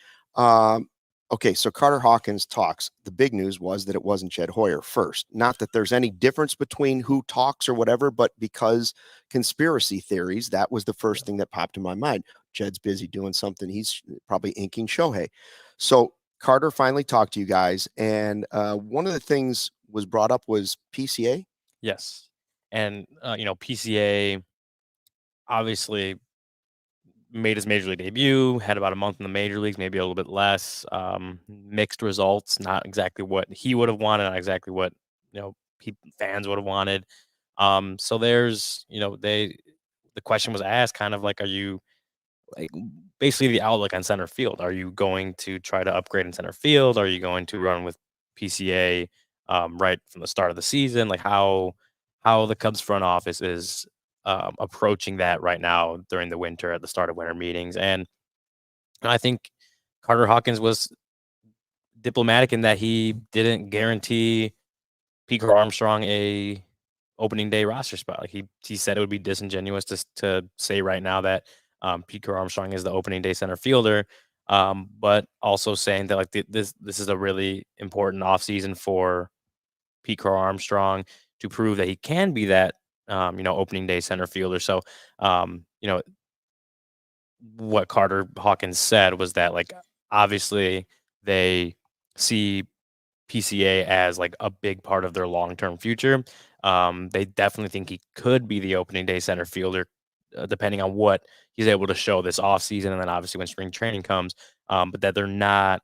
Okay, so Carter Hawkins talks. The big news was that it wasn't Jed Hoyer first. Not that there's any difference between who talks or whatever, but because conspiracy theories, that was the first thing that popped in my mind. Jed's busy doing something. He's probably inking Shohei. So Carter finally talked to you guys, and one of the things was brought up was PCA. Yes, and PCA obviously made his major league debut, had about a month in the major leagues, maybe a little bit less. Mixed results, not exactly what he would have wanted, not exactly what fans would have wanted. So there's the question was asked, kind of like, are you basically the outlook on center field? Are you going to try to upgrade in center field? Are you going to run with PCA right from the start of the season? Like how the Cubs front office is approaching that right now during the winter, at the start of winter meetings. And I think Carter Hawkins was diplomatic in that he didn't guarantee Peter Armstrong a opening day roster spot. Like he said it would be disingenuous to say right now that Pete Armstrong is the opening day center fielder, but also saying that like this is a really important offseason for Pete Armstrong to prove that he can be that opening day center fielder. So what Carter Hawkins said was that like obviously they see PCA as like a big part of their long-term future. They definitely think he could be the opening day center fielder, depending on what he's able to show this offseason, and then obviously when spring training comes. But that they're not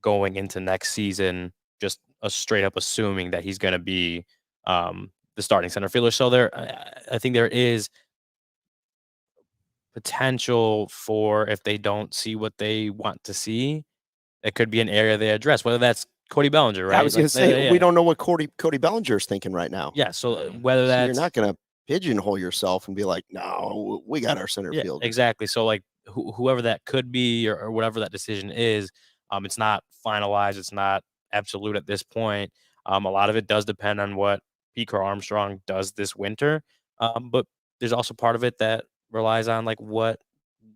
going into next season just a straight up assuming that he's going to be the starting center fielder. So I think there is potential for, if they don't see what they want to see, it could be an area they address, whether that's Cody Bellinger, right? I was going to say, we don't know what Cody Bellinger is thinking right now. Yeah, so whether that's... you're not going to pigeonhole yourself and be like, no, we got our center fielder. Exactly. So like whoever that could be or whatever that decision is, it's not finalized. It's not absolute at this point. A lot of it does depend on what Pete Armstrong does this winter. But there's also part of it that relies on like what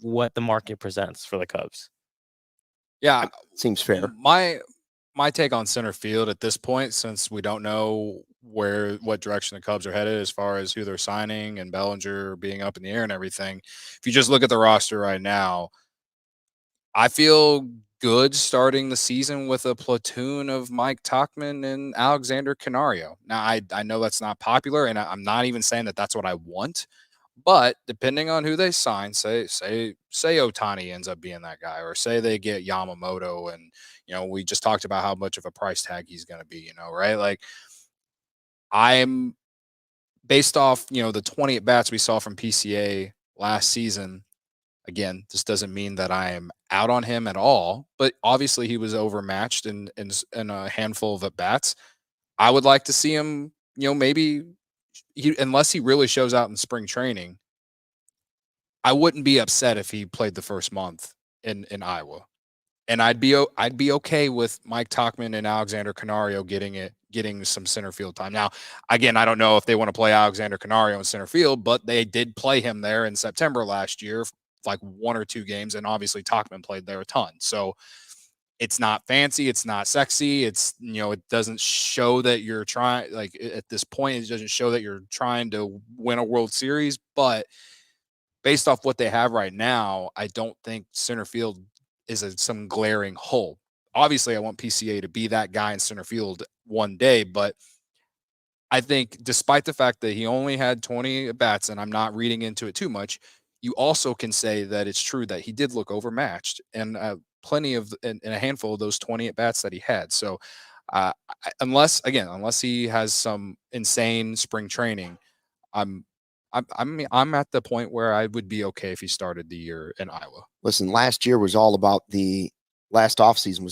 the market presents for the Cubs. Yeah, seems fair. My take on center field at this point, since we don't know what direction the Cubs are headed as far as who they're signing and Bellinger being up in the air and everything, if you just look at the roster right now, I feel good starting the season with a platoon of Mike Tauchman and Alexander Canario. Now, I know that's not popular, and I'm not even saying that that's what I want. But depending on who they sign, say Otani ends up being that guy, or say they get Yamamoto, and we just talked about how much of a price tag he's going to be, right? Like, I'm based off the 20 at bats we saw from PCA last season. Again, this doesn't mean that I am out on him at all, but obviously he was overmatched in a handful of at bats. I would like to see him, maybe. Unless he really shows out in spring training, I wouldn't be upset if he played the first month in Iowa, and I'd be okay with Mike Tauchman and Alexander Canario getting some center field time. Now, again, I don't know if they want to play Alexander Canario in center field, but they did play him there in September last year, like 1 or 2 games, and obviously Tauchman played there a ton. So it's not fancy, it's not sexy, it's it doesn't show that you're trying, like at this point it doesn't show that you're trying to win a World Series, but based off what they have right now, I don't think center field is some glaring hole. Obviously I want PCA to be that guy in center field one day, but I think despite the fact that he only had 20 at bats, and I'm not reading into it too much, you also can say that it's true that he did look overmatched, and plenty of in a handful of those 20 at bats that he had. So unless he has some insane spring training, I'm at the point where I would be okay if he started the year in Iowa. Listen, last offseason was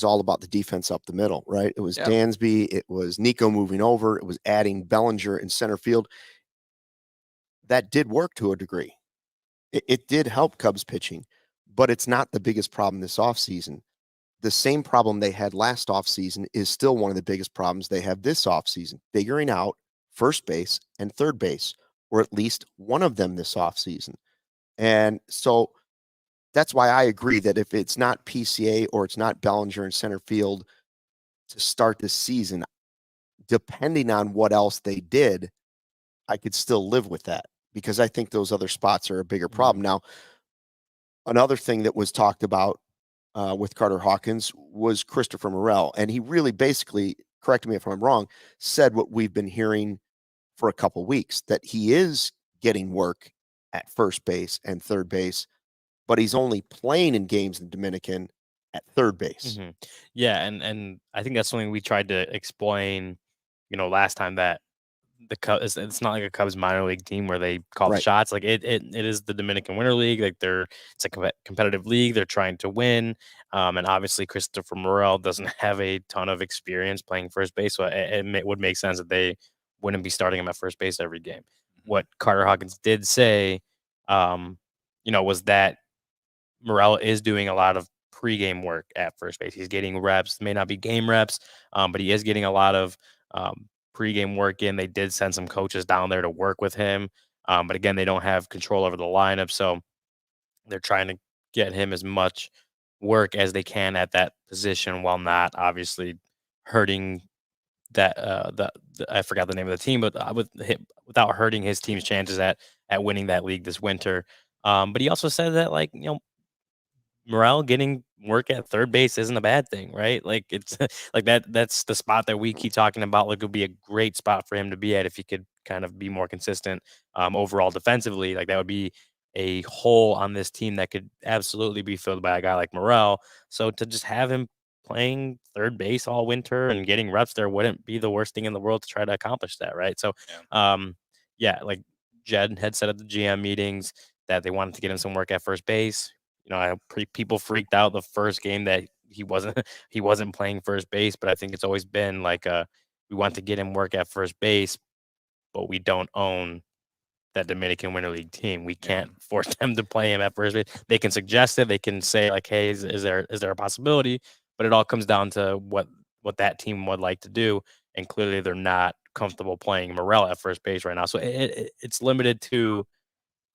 all about the defense up the middle, right? It was Dansby, it was Nico moving over, it was adding Bellinger in center field. That did work to a degree. It did help Cubs pitching, but it's not the biggest problem this offseason. The same problem they had last offseason is still one of the biggest problems they have this offseason, figuring out first base and third base, or at least one of them this offseason. And so that's why I agree that if it's not PCA or it's not Bellinger in center field to start this season, depending on what else they did, I could still live with that, because I think those other spots are a bigger problem. Now, another thing that was talked about with Carter Hawkins was Christopher Morel. And he really basically, correct me if I'm wrong, said what we've been hearing for a couple weeks, that he is getting work at first base and third base, but he's only playing in games in Dominican at third base. Mm-hmm. Yeah, and I think that's something we tried to explain, last time, that the Cubs, it's not like a Cubs minor league team where they call the shots. Like it is the Dominican Winter League. Like it's a competitive league. They're trying to win. And obviously Christopher Morel doesn't have a ton of experience playing first base. So it would make sense that they wouldn't be starting him at first base every game. What Carter Hawkins did say, was that Morel is doing a lot of pregame work at first base. He's getting reps, may not be game reps, but he is getting a lot of pregame work in. They did send some coaches down there to work with him. But again, they don't have control over the lineup. So they're trying to get him as much work as they can at that position while not obviously hurting that I forgot the name of the team, but without hurting his team's chances at winning that league this winter. But he also said that, like, Morel getting work at third base isn't a bad thing, right? Like, it's like that's the spot that we keep talking about. Like, it would be a great spot for him to be at if he could kind of be more consistent overall defensively. Like, that would be a hole on this team that could absolutely be filled by a guy like Morel. So to just have him playing third base all winter and getting reps there wouldn't be the worst thing in the world to try to accomplish that, right? So, like Jed had said at the GM meetings that they wanted to get him some work at first base. People freaked out the first game that he wasn't playing first base, but I think it's always been like we want to get him work at first base, but we don't own that Dominican Winter League team. We can't force them to play him at first base. They can suggest it. They can say, like, hey, is there a possibility? But it all comes down to what that team would like to do. And clearly they're not comfortable playing Morel at first base right now. So it's limited to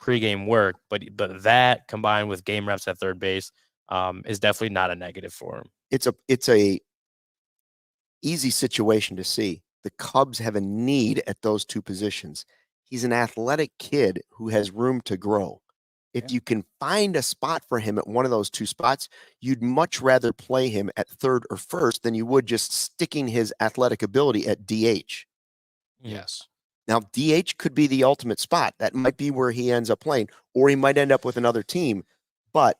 pregame work, but that combined with game reps at third base is definitely not a negative for him. It's a easy situation to see. The Cubs have a need at those two positions. He's an athletic kid who has room to grow. If you can find a spot for him at one of those two spots, you'd much rather play him at third or first than you would just sticking his athletic ability at DH. Yes. Now, DH could be the ultimate spot. That might be where he ends up playing, or he might end up with another team. But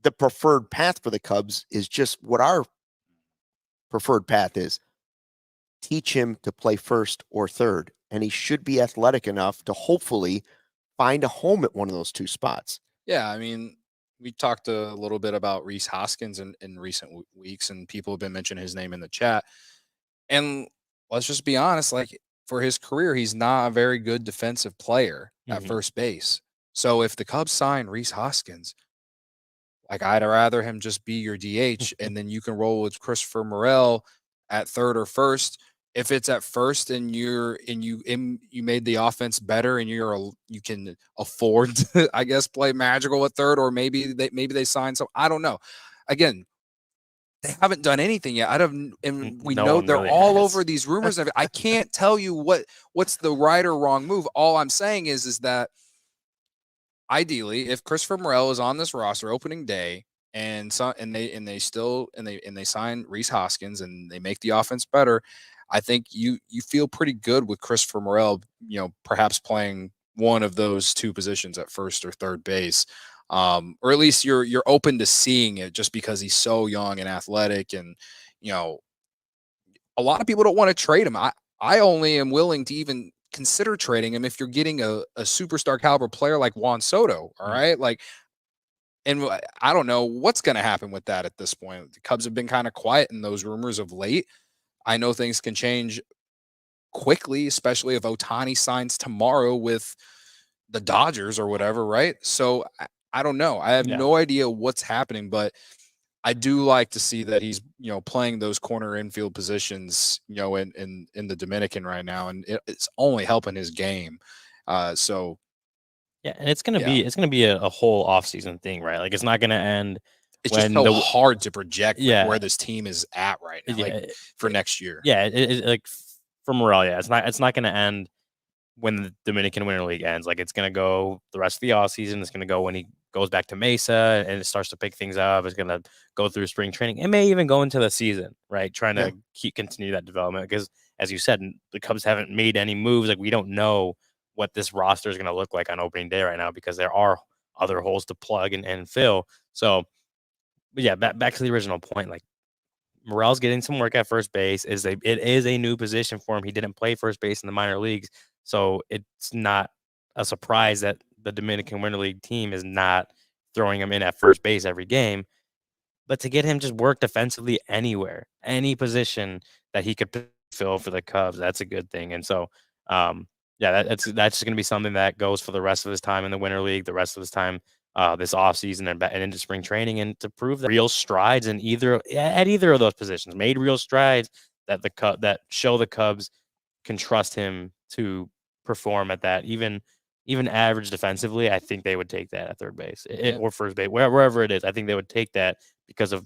the preferred path for the Cubs is just what our preferred path is. Teach him to play first or third, and he should be athletic enough to hopefully find a home at one of those two spots. Yeah, I mean, we talked a little bit about Rhys Hoskins in recent weeks, and people have been mentioning his name in the chat. And let's just be honest, like, for his career, he's not a very good defensive player at first base. So if the Cubs sign Rhys Hoskins, like, I'd rather him just be your DH, and then you can roll with Christopher Morel at third or first. If it's at first and you made the offense better and you can afford to, I guess, play magical at third, or maybe they sign some. I don't know. Again, they haven't done anything yet. And we know they're really all over these rumors. I can't tell you what's the right or wrong move. All I'm saying is that ideally, if Christopher Morel is on this roster opening day and they sign Rhys Hoskins and they make the offense better, I think you feel pretty good with Christopher Morel, perhaps playing one of those two positions at first or third base. Or at least you're open to seeing it just because he's so young and athletic. And, a lot of people don't want to trade him. I only am willing to even consider trading him if you're getting a superstar caliber player like Juan Soto. All right. And I don't know what's going to happen with that at this point. The Cubs have been kind of quiet in those rumors of late. I know things can change quickly, especially if Otani signs tomorrow with the Dodgers or whatever, right? So I don't know. I have no idea what's happening, but I do like to see that he's, playing those corner infield positions, in the Dominican right now, and it's only helping his game. So yeah, and it's gonna be a whole offseason thing, right? Like, it's not gonna end. It's just so hard to project where this team is at right now, for next year. Yeah, like for Morel, it's not going to end when the Dominican Winter League ends. Like, it's going to go the rest of the offseason. It's going to go when he goes back to Mesa and it starts to pick things up. It's going to go through spring training. It may even go into the season, right? Trying to continue that development because, as you said, the Cubs haven't made any moves. Like, we don't know what this roster is going to look like on opening day right now because there are other holes to plug and fill. So, but yeah, back to the original point. Like, Morel's getting some work at first base. It is a new position for him. He didn't play first base in the minor leagues, so it's not a surprise that the Dominican Winter League team is not throwing him in at first base every game. But to get him just work defensively anywhere, any position that he could fill for the Cubs, that's a good thing. And so, that's just going to be something that goes for the rest of his time in the Winter League, the rest of his time this offseason and into spring training, and to prove that real strides at either of those positions, made real strides that show the Cubs can trust him to perform at that, even average defensively, I think they would take that at third base or first base, wherever it is. I think they would take that because of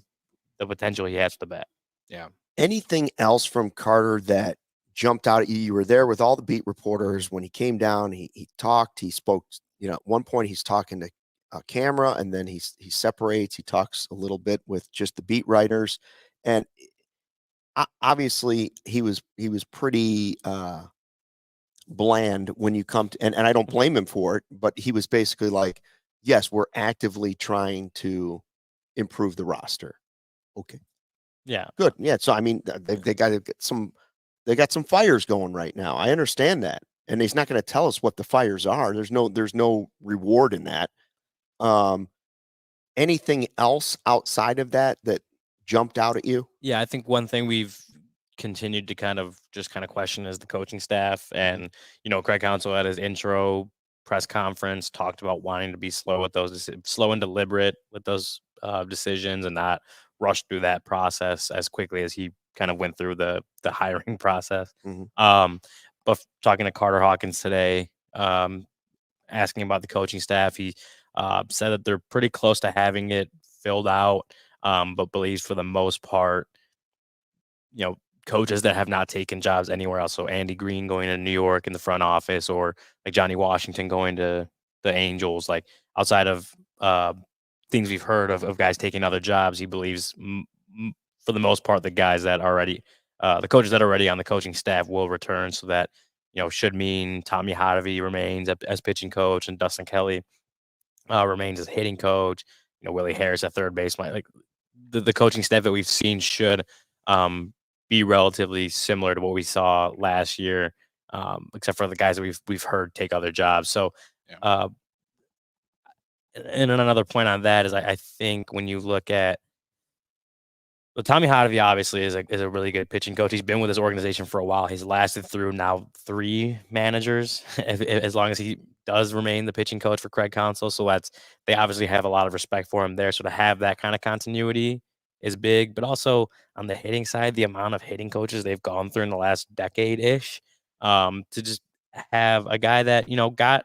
the potential he has to the bat. Yeah. Anything else from Carter that jumped out at you? You were there with all the beat reporters when he came down. He talked. He spoke. At one point he's talking to a camera, and then he separates. He talks a little bit with just the beat writers, and obviously he was pretty bland when you come to, and I don't blame him for it, but he was basically like, yes, we're actively trying to improve the roster. Okay. Yeah. Good. Yeah. So, I mean, they got to get they got some fires going right now. I understand that. And he's not going to tell us what the fires are. There's no reward in that. Anything else outside of that jumped out at you? Yeah. I think one thing we've continued to kind of question is the coaching staff. And, Craig Counsell at his intro press conference talked about wanting to be slow and deliberate with those decisions and not rush through that process as quickly as he kind of went through the hiring process. Mm-hmm. But talking to Carter Hawkins today, asking about the coaching staff, he said that they're pretty close to having it filled out, but believes for the most part, coaches that have not taken jobs anywhere else. So Andy Green going to New York in the front office, or like Johnny Washington going to the Angels, like outside of things we've heard of guys taking other jobs, he believes for the most part, the coaches that are already on the coaching staff will return. So that, should mean Tommy Hotovy remains as pitching coach and Dustin Kelly remains as hitting coach. Willie Harris at third base. Like the coaching staff that we've seen should be relatively similar to what we saw last year, except for the guys that we've heard take other jobs. So, and another point on that is I think when you look at Tommy Hotovy, obviously is a really good pitching coach. He's been with his organization for a while. He's lasted through now 3 managers, as long as he does remain the pitching coach for Craig Counsell. So they obviously have a lot of respect for him there. So to have that kind of continuity is big. But also on the hitting side, the amount of hitting coaches they've gone through in the last decade-ish, to just have a guy that, got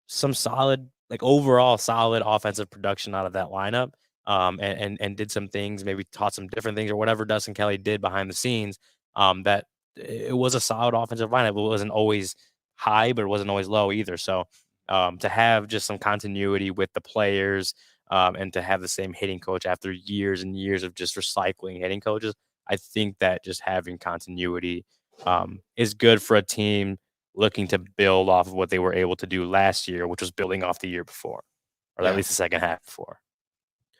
some solid, like overall solid offensive production out of that lineup. And did some things, maybe taught some different things or whatever Dustin Kelly did behind the scenes, that it was a solid offensive lineup. It wasn't always high, but it wasn't always low either. So to have just some continuity with the players, and to have the same hitting coach after years and years of just recycling hitting coaches, I think that just having continuity is good for a team looking to build off of what they were able to do last year, which was building off the year before, or at least the second half before.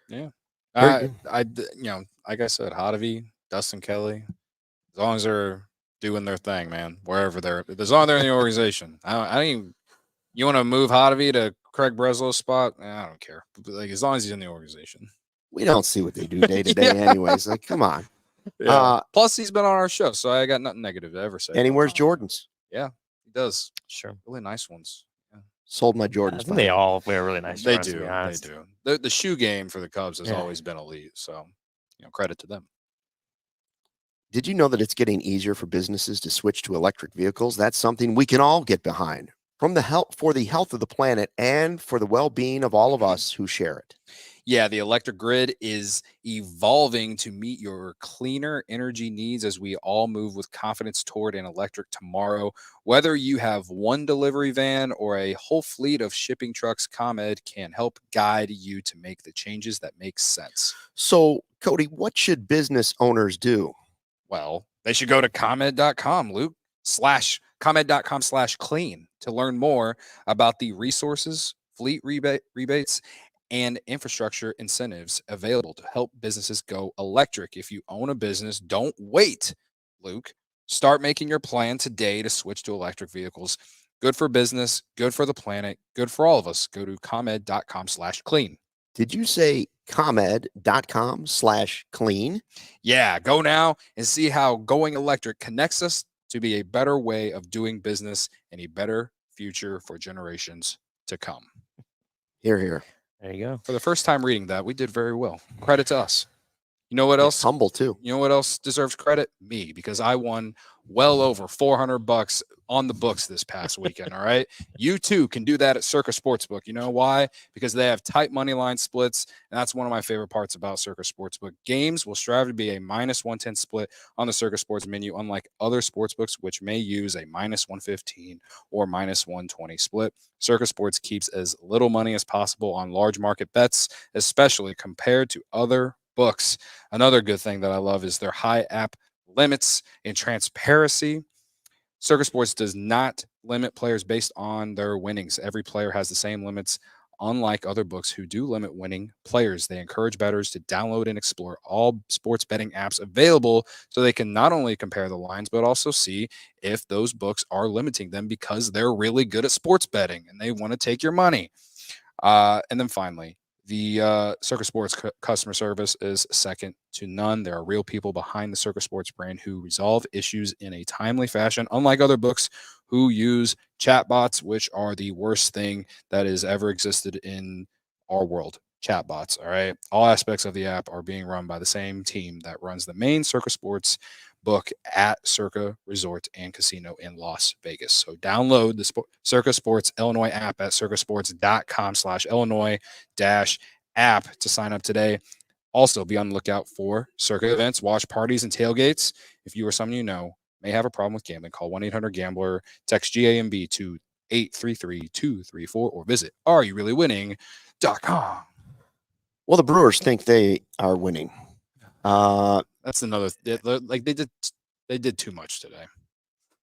Yeah. Like I said, Hotovy, Dustin Kelly, as long as they're doing their thing, man, wherever as long as they're in the organization. I don't even, you want to move Hotovy to Craig Breslow's spot? I don't care. Like, as long as he's in the organization. We don't see what they do day to day anyways. Like, come on. Yeah. Plus, he's been on our show, so I got nothing negative to ever say. And he wears Jordans. Yeah, he does. Sure. Really nice ones. Sold my Jordans. I think they all wear really nice. They Jordans, do. to be honest. They do. The shoe game for the Cubs has always been elite. So, credit to them. Did you know that it's getting easier for businesses to switch to electric vehicles? That's something we can all get behind. For the health of the planet and for the well-being of all of us who share it. Yeah, the electric grid is evolving to meet your cleaner energy needs as we all move with confidence toward an electric tomorrow. Whether you have one delivery van or a whole fleet of shipping trucks, ComEd can help guide you to make the changes that make sense. So, Cody, what should business owners do? Well, they should go to ComEd.com, Luke, /ComEd.com/clean to learn more about the resources, fleet rebates, and infrastructure incentives available to help businesses go electric. If you own a business, don't wait, Luke. Start making your plan today to switch to electric vehicles. Good for business, good for the planet, good for all of us. Go to ComEd.com/clean. Did you say ComEd.com/clean? Yeah, go now and see how going electric connects us to be a better way of doing business and a better future for generations to come. Hear, hear. There you go. For the first time reading that, we did very well. Credit to us. You know what else? Humble too. You know what else deserves credit? Me, because I won well over $400 on the books this past weekend. All right. You too can do that at Circa Sportsbook. You know why? Because they have tight money line splits. And that's one of my favorite parts about Circa Sportsbook. Games will strive to be a -110 split on the Circa Sports menu, unlike other sportsbooks, which may use a -115 or -120 split. Circa Sports keeps as little money as possible on large market bets, especially compared to other books. Another good thing that I love is their high app limits and transparency. Circa Sports does not limit players based on their winnings. Every player has the same limits, unlike other books who do limit winning players. They encourage bettors to download and explore all sports betting apps available so they can not only compare the lines, but also see if those books are limiting them because they're really good at sports betting and they want to take your money. And then finally, the Circa Sports customer service is second to none. There are real people behind the Circa Sports brand who resolve issues in a timely fashion, unlike other books who use chatbots, which are the worst thing that has ever existed in our world. Chatbots, all right? All aspects of the app are being run by the same team that runs the main Circa Sports book at Circa Resort and Casino in Las Vegas. So download the Circa Sports Illinois app at circasports.com/Illinois-app to sign up today. Also, be on the lookout for Circa events, watch parties, and tailgates. If you or someone you know may have a problem with gambling, call 1-800-GAMBLER, text GAMB to 833-234, or visit areyoureallywinning.com. Well, the Brewers think they are winning. That's another, like they did too much today.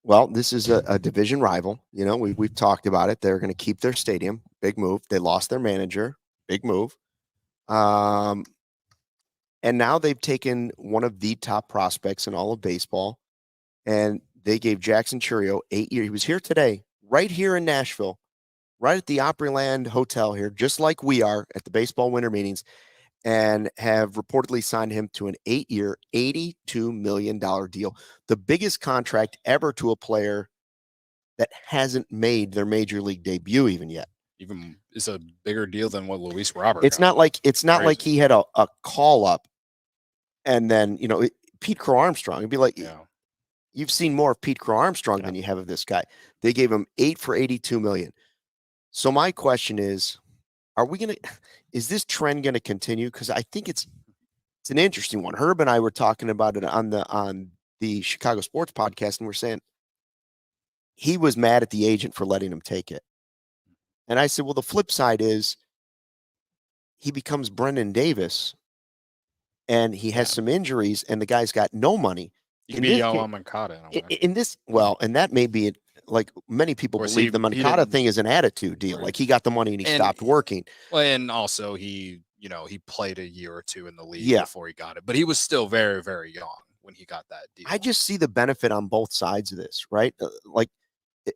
Well, this is a division rival. You know, we've talked about it. They're going to keep their stadium. Big move. They lost their manager. Big move. And now they've taken one of the top prospects in all of baseball, and they gave Jackson Chourio 8 years. He was here today, right here in Nashville, right at the Opryland Hotel here, just like we are at the baseball winter meetings, and have reportedly signed him to an 8-year, $82 million deal, the biggest contract ever to a player that hasn't made their major league debut even yet. Even is a bigger deal than what Luis Robert. It's not like he had a call up, and then Pete Crow Armstrong. It'd be like, you've seen more of Pete Crow Armstrong than you have of this guy. They gave him 8 for $82 million. So my question is, is this trend going to continue? Because I think it's an interesting one. Herb and I were talking about it on the Chicago Sports Podcast, and we're saying he was mad at the agent for letting him take it. And I said, well, the flip side is he becomes Brendan Davis, and he has some injuries, and the guy's got no money. You can be Yamamoto in this. Well, and that may be it. Like many people believe the Mancada thing is an attitude deal. Right. Like he got the money and he stopped working. Well, and also he played a year or two in the league before he got it, but he was still very, very young when he got that deal. I just see the benefit on both sides of this, right? Like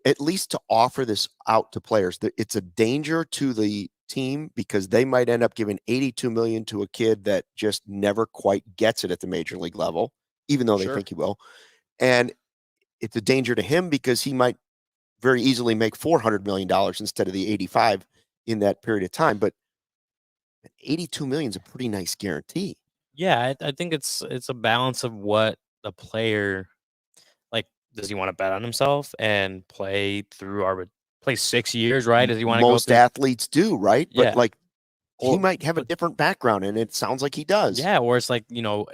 at least to offer this out to players. It's a danger to the team because they might end up giving $82 million to a kid that just never quite gets it at the major league level, even though they think he will. And it's a danger to him because he might very easily make $400 million instead of the 85 in that period of time. But 82 million is a pretty nice guarantee. Yeah, I think it's a balance of what the player, like, does he want to bet on himself and play through play 6 years, right? Does he want to Most athletes do, right? Yeah. But he might have a different background, and it sounds like he does. Yeah, or it's like, want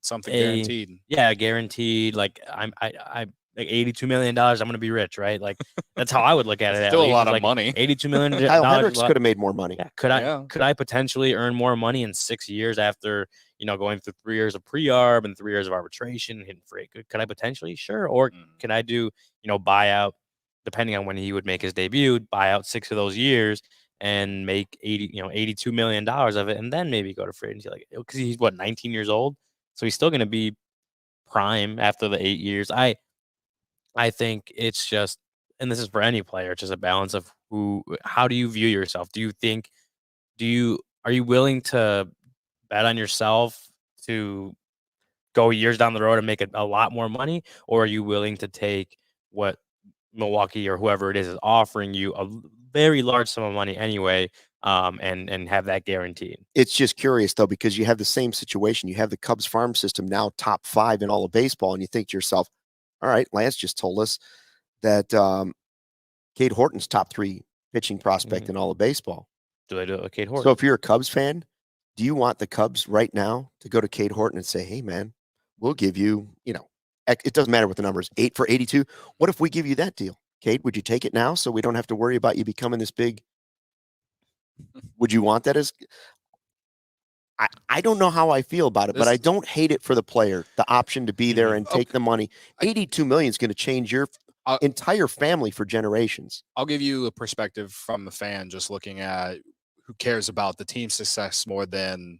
something guaranteed. Yeah, guaranteed. Like I'm like $82 million. I'm going to be rich, right? Like that's how I would look at it. Still a lot of like money. $82 million. Kyle Hendricks could have made more money. Yeah, could I potentially earn more money in 6 years after going through 3 years of pre-arb and 3 years of arbitration and hitting free? Could I potentially? Sure. Or can I do buyout, depending on when he would make his debut, buy out 6 of those years and make $82 million of it, and then maybe go to free agency, like, because he's 19 years old, so he's still going to be prime after the 8 years. I think it's just, and this is for any player, it's just a balance of how do you view yourself? Are you willing to bet on yourself to go years down the road and make a lot more money, or are you willing to take what Milwaukee or whoever it is offering you, a very large sum of money anyway, and have that guaranteed? It's just curious though, because you have the same situation. You have the Cubs farm system now top 5 in all of baseball, and you think to yourself, All right, Lance just told us that Cade Horton's top 3 pitching prospect in all of baseball. Do I do it with Cade Horton? So if you're a Cubs fan, do you want the Cubs right now to go to Cade Horton and say, hey, man, we'll give you, it doesn't matter what the number is, 8 for 82. What if we give you that deal? Cade, would you take it now so we don't have to worry about you becoming this big? Would you want that as? I don't know how I feel about it, but I don't hate it for the player, the option to be there and take the money. $82 million is going to change your entire family for generations. I'll give you a perspective from the fan, just looking at who cares about the team's success more than,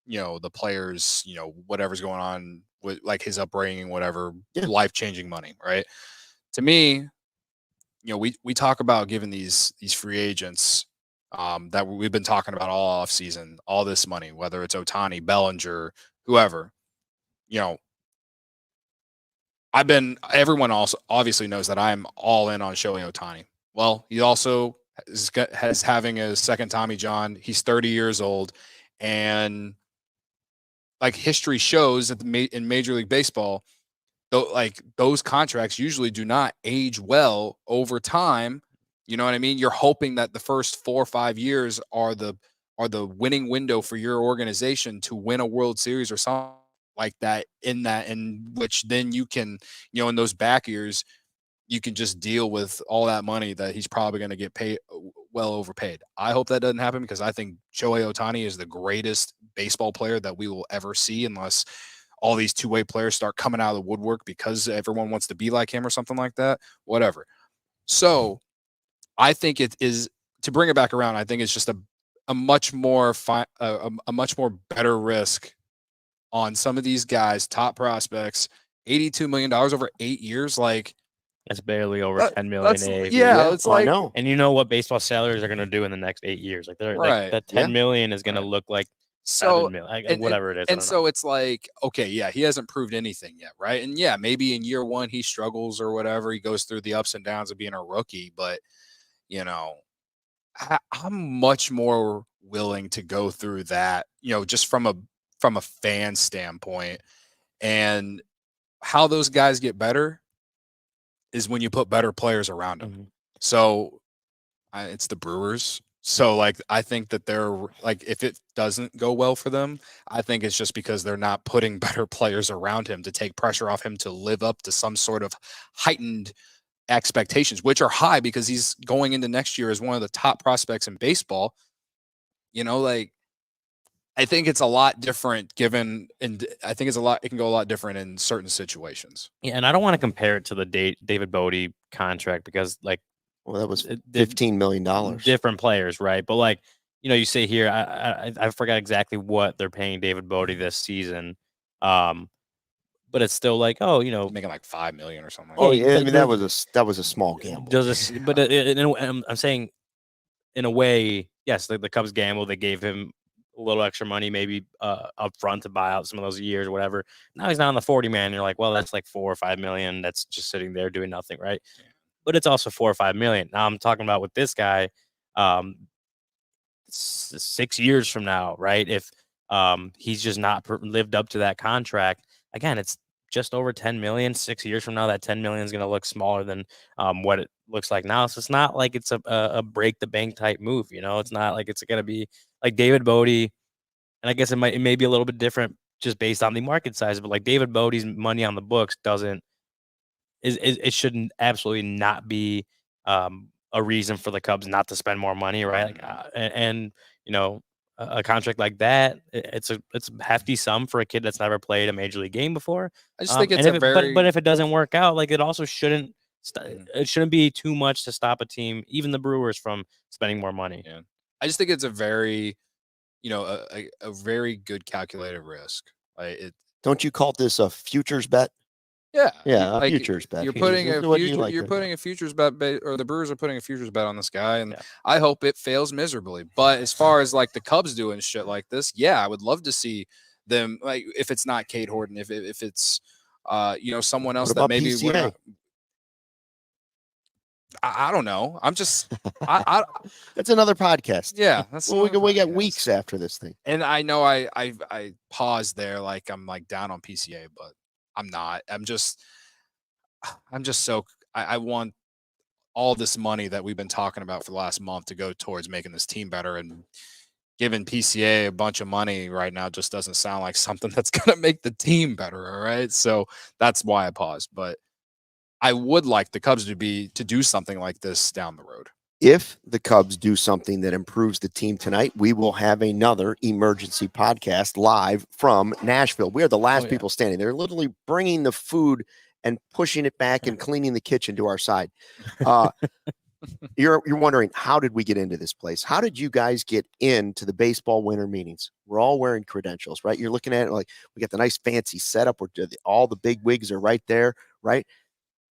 the players, whatever's going on with like his upbringing, whatever, life-changing money, right? To me, we talk about giving these free agents that we've been talking about all offseason, all this money, whether it's Otani, Bellinger, whoever, everyone also obviously knows that I'm all in on Shohei Ohtani. Well, he also has having a second Tommy John. He's 30 years old. And like history shows that in Major League Baseball, those contracts usually do not age well over time. You know what I mean? You're hoping that the first 4 or 5 years are the winning window for your organization to win a World Series or something like that, in which then you can, in those back years, you can just deal with all that money that he's probably going to get paid, well overpaid. I hope that doesn't happen, because I think Shohei Ohtani is the greatest baseball player that we will ever see, unless all these two-way players start coming out of the woodwork because everyone wants to be like him or something like that, whatever. So I think it is, to bring it back around, I think it's just a much more better risk on some of these guys, top prospects. $82 million over 8 years, like that's barely over $10 million. Yeah, it's like, I know. And you know what baseball salaries are going to do in the next 8 years? Like they're right. that $10 million is going to look like so 7 million, whatever it is. And so it's like, okay, yeah, he hasn't proved anything yet, right? And yeah, maybe in year 1 he struggles or whatever, he goes through the ups and downs of being a rookie, but I'm much more willing to go through that, just from a fan standpoint. And how those guys get better is when you put better players around them. Mm-hmm. So it's the Brewers. So like, I think that they're like, if it doesn't go well for them, I think it's just because they're not putting better players around him to take pressure off him to live up to some sort of heightened expectations, which are high because he's going into next year as one of the top prospects in baseball. I think it's a lot different it can go a lot different in certain situations. Yeah, and I don't want to compare it to the David Bodie contract, because that was $15 million. Different players, right? But you say here, I forgot exactly what they're paying David Bodie this season. But it's still like, making like $5 million or something. Oh yeah, I mean that was a small gamble. But I'm saying, in a way, yes, the Cubs gamble. They gave him a little extra money, maybe up front to buy out some of those years or whatever. Now he's not on the 40-man. You're like, well, that's like $4 or $5 million. That's just sitting there doing nothing, right? Yeah. But it's also $4 or $5 million. Now I'm talking about with this guy, 6 years from now, right? If he's just not lived up to that contract, again, it's just over 10 million. 6 years from now, that 10 million is going to look smaller than what it looks like now. So it's not like it's a break the bank type move. It's not like it's going to be like David Bodie. And I guess it may be a little bit different just based on the market size, but like David Bodie's money on the books it shouldn't absolutely not be a reason for the Cubs not to spend more money. Right. A contract like that, it's a hefty sum for a kid that's never played a major league game before. I just think it's but if it doesn't work out, like it also shouldn't be too much to stop a team, even the Brewers, from spending more money. Yeah. I just think it's a very, a very good calculated risk. Don't you call this a futures bet? Yeah, a futures bet. You're putting a futures bet, or the Brewers are putting a futures bet on this guy, and I hope it fails miserably. But as far as like the Cubs doing shit like this, I would love to see them. Like if it's not Cade Horton, if it's someone else that maybe we're not, I don't know. I'm just that's another podcast. Yeah, we got weeks after this thing. And I know I paused there, like I'm like down on PCA, but I'm not. I'm just, I'm just so I want all this money that we've been talking about for the last month to go towards making this team better, and giving PCA a bunch of money right now just doesn't sound like something that's going to make the team better. All right. So that's why I paused, but I would like the Cubs to do something like this down the road. If the Cubs do something that improves the team tonight, we will have another emergency podcast live from Nashville. We are the last people standing. They're literally bringing the food and pushing it back and cleaning the kitchen to our side. You're wondering, how did we get into this place? How did you guys get into the baseball winter meetings? We're all wearing credentials, right? You're looking at it like we got the nice fancy setup where all the big wigs are right there, right?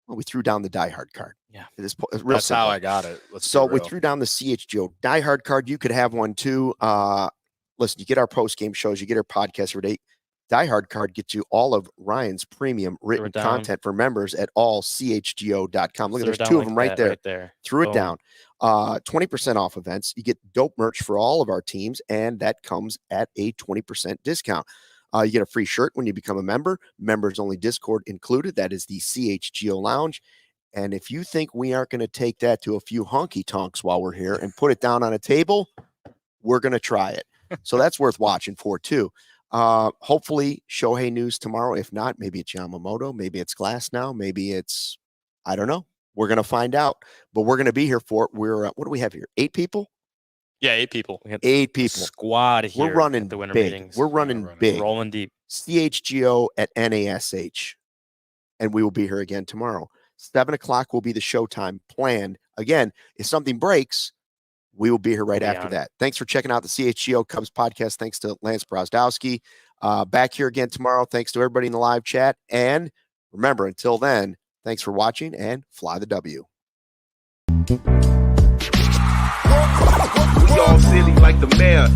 Well, we threw down the diehard card. Yeah. That's how I got it. So we threw down the CHGO diehard card. You could have one too. Listen, you get our post-game shows, you get our podcast every day. Diehard card gets you all of Ryan's premium written content for members at allchgo.com. Look, there's two of them right there. Threw it down. 20% off events. You get dope merch for all of our teams, and that comes at a 20% discount. You get a free shirt when you become a member. Members only Discord included. That is the CHGO Lounge. And if you think we aren't going to take that to a few honky tonks while we're here and put it down on a table, we're going to try it. So that's worth watching for too. Hopefully Shohei news tomorrow. If not, maybe it's Yamamoto, maybe it's Glasnow, maybe it's, I don't know. We're going to find out, but we're going to be here for it. We're, what do we have here? 8 people? Yeah, 8 people. We have 8 people. Squad here. We're running at the winter big. meetings. We're running big. Rolling deep. CHGO at NASH. And we will be here again tomorrow. 7 o'clock will be the showtime planned. Again, if something breaks, we will be here right after that. Thanks for checking out the CHGO Cubs podcast. Thanks to Lance Brozdowski. Back here again tomorrow. Thanks to everybody in the live chat. And remember, until then, thanks for watching and fly the W. We all silly like the mayor.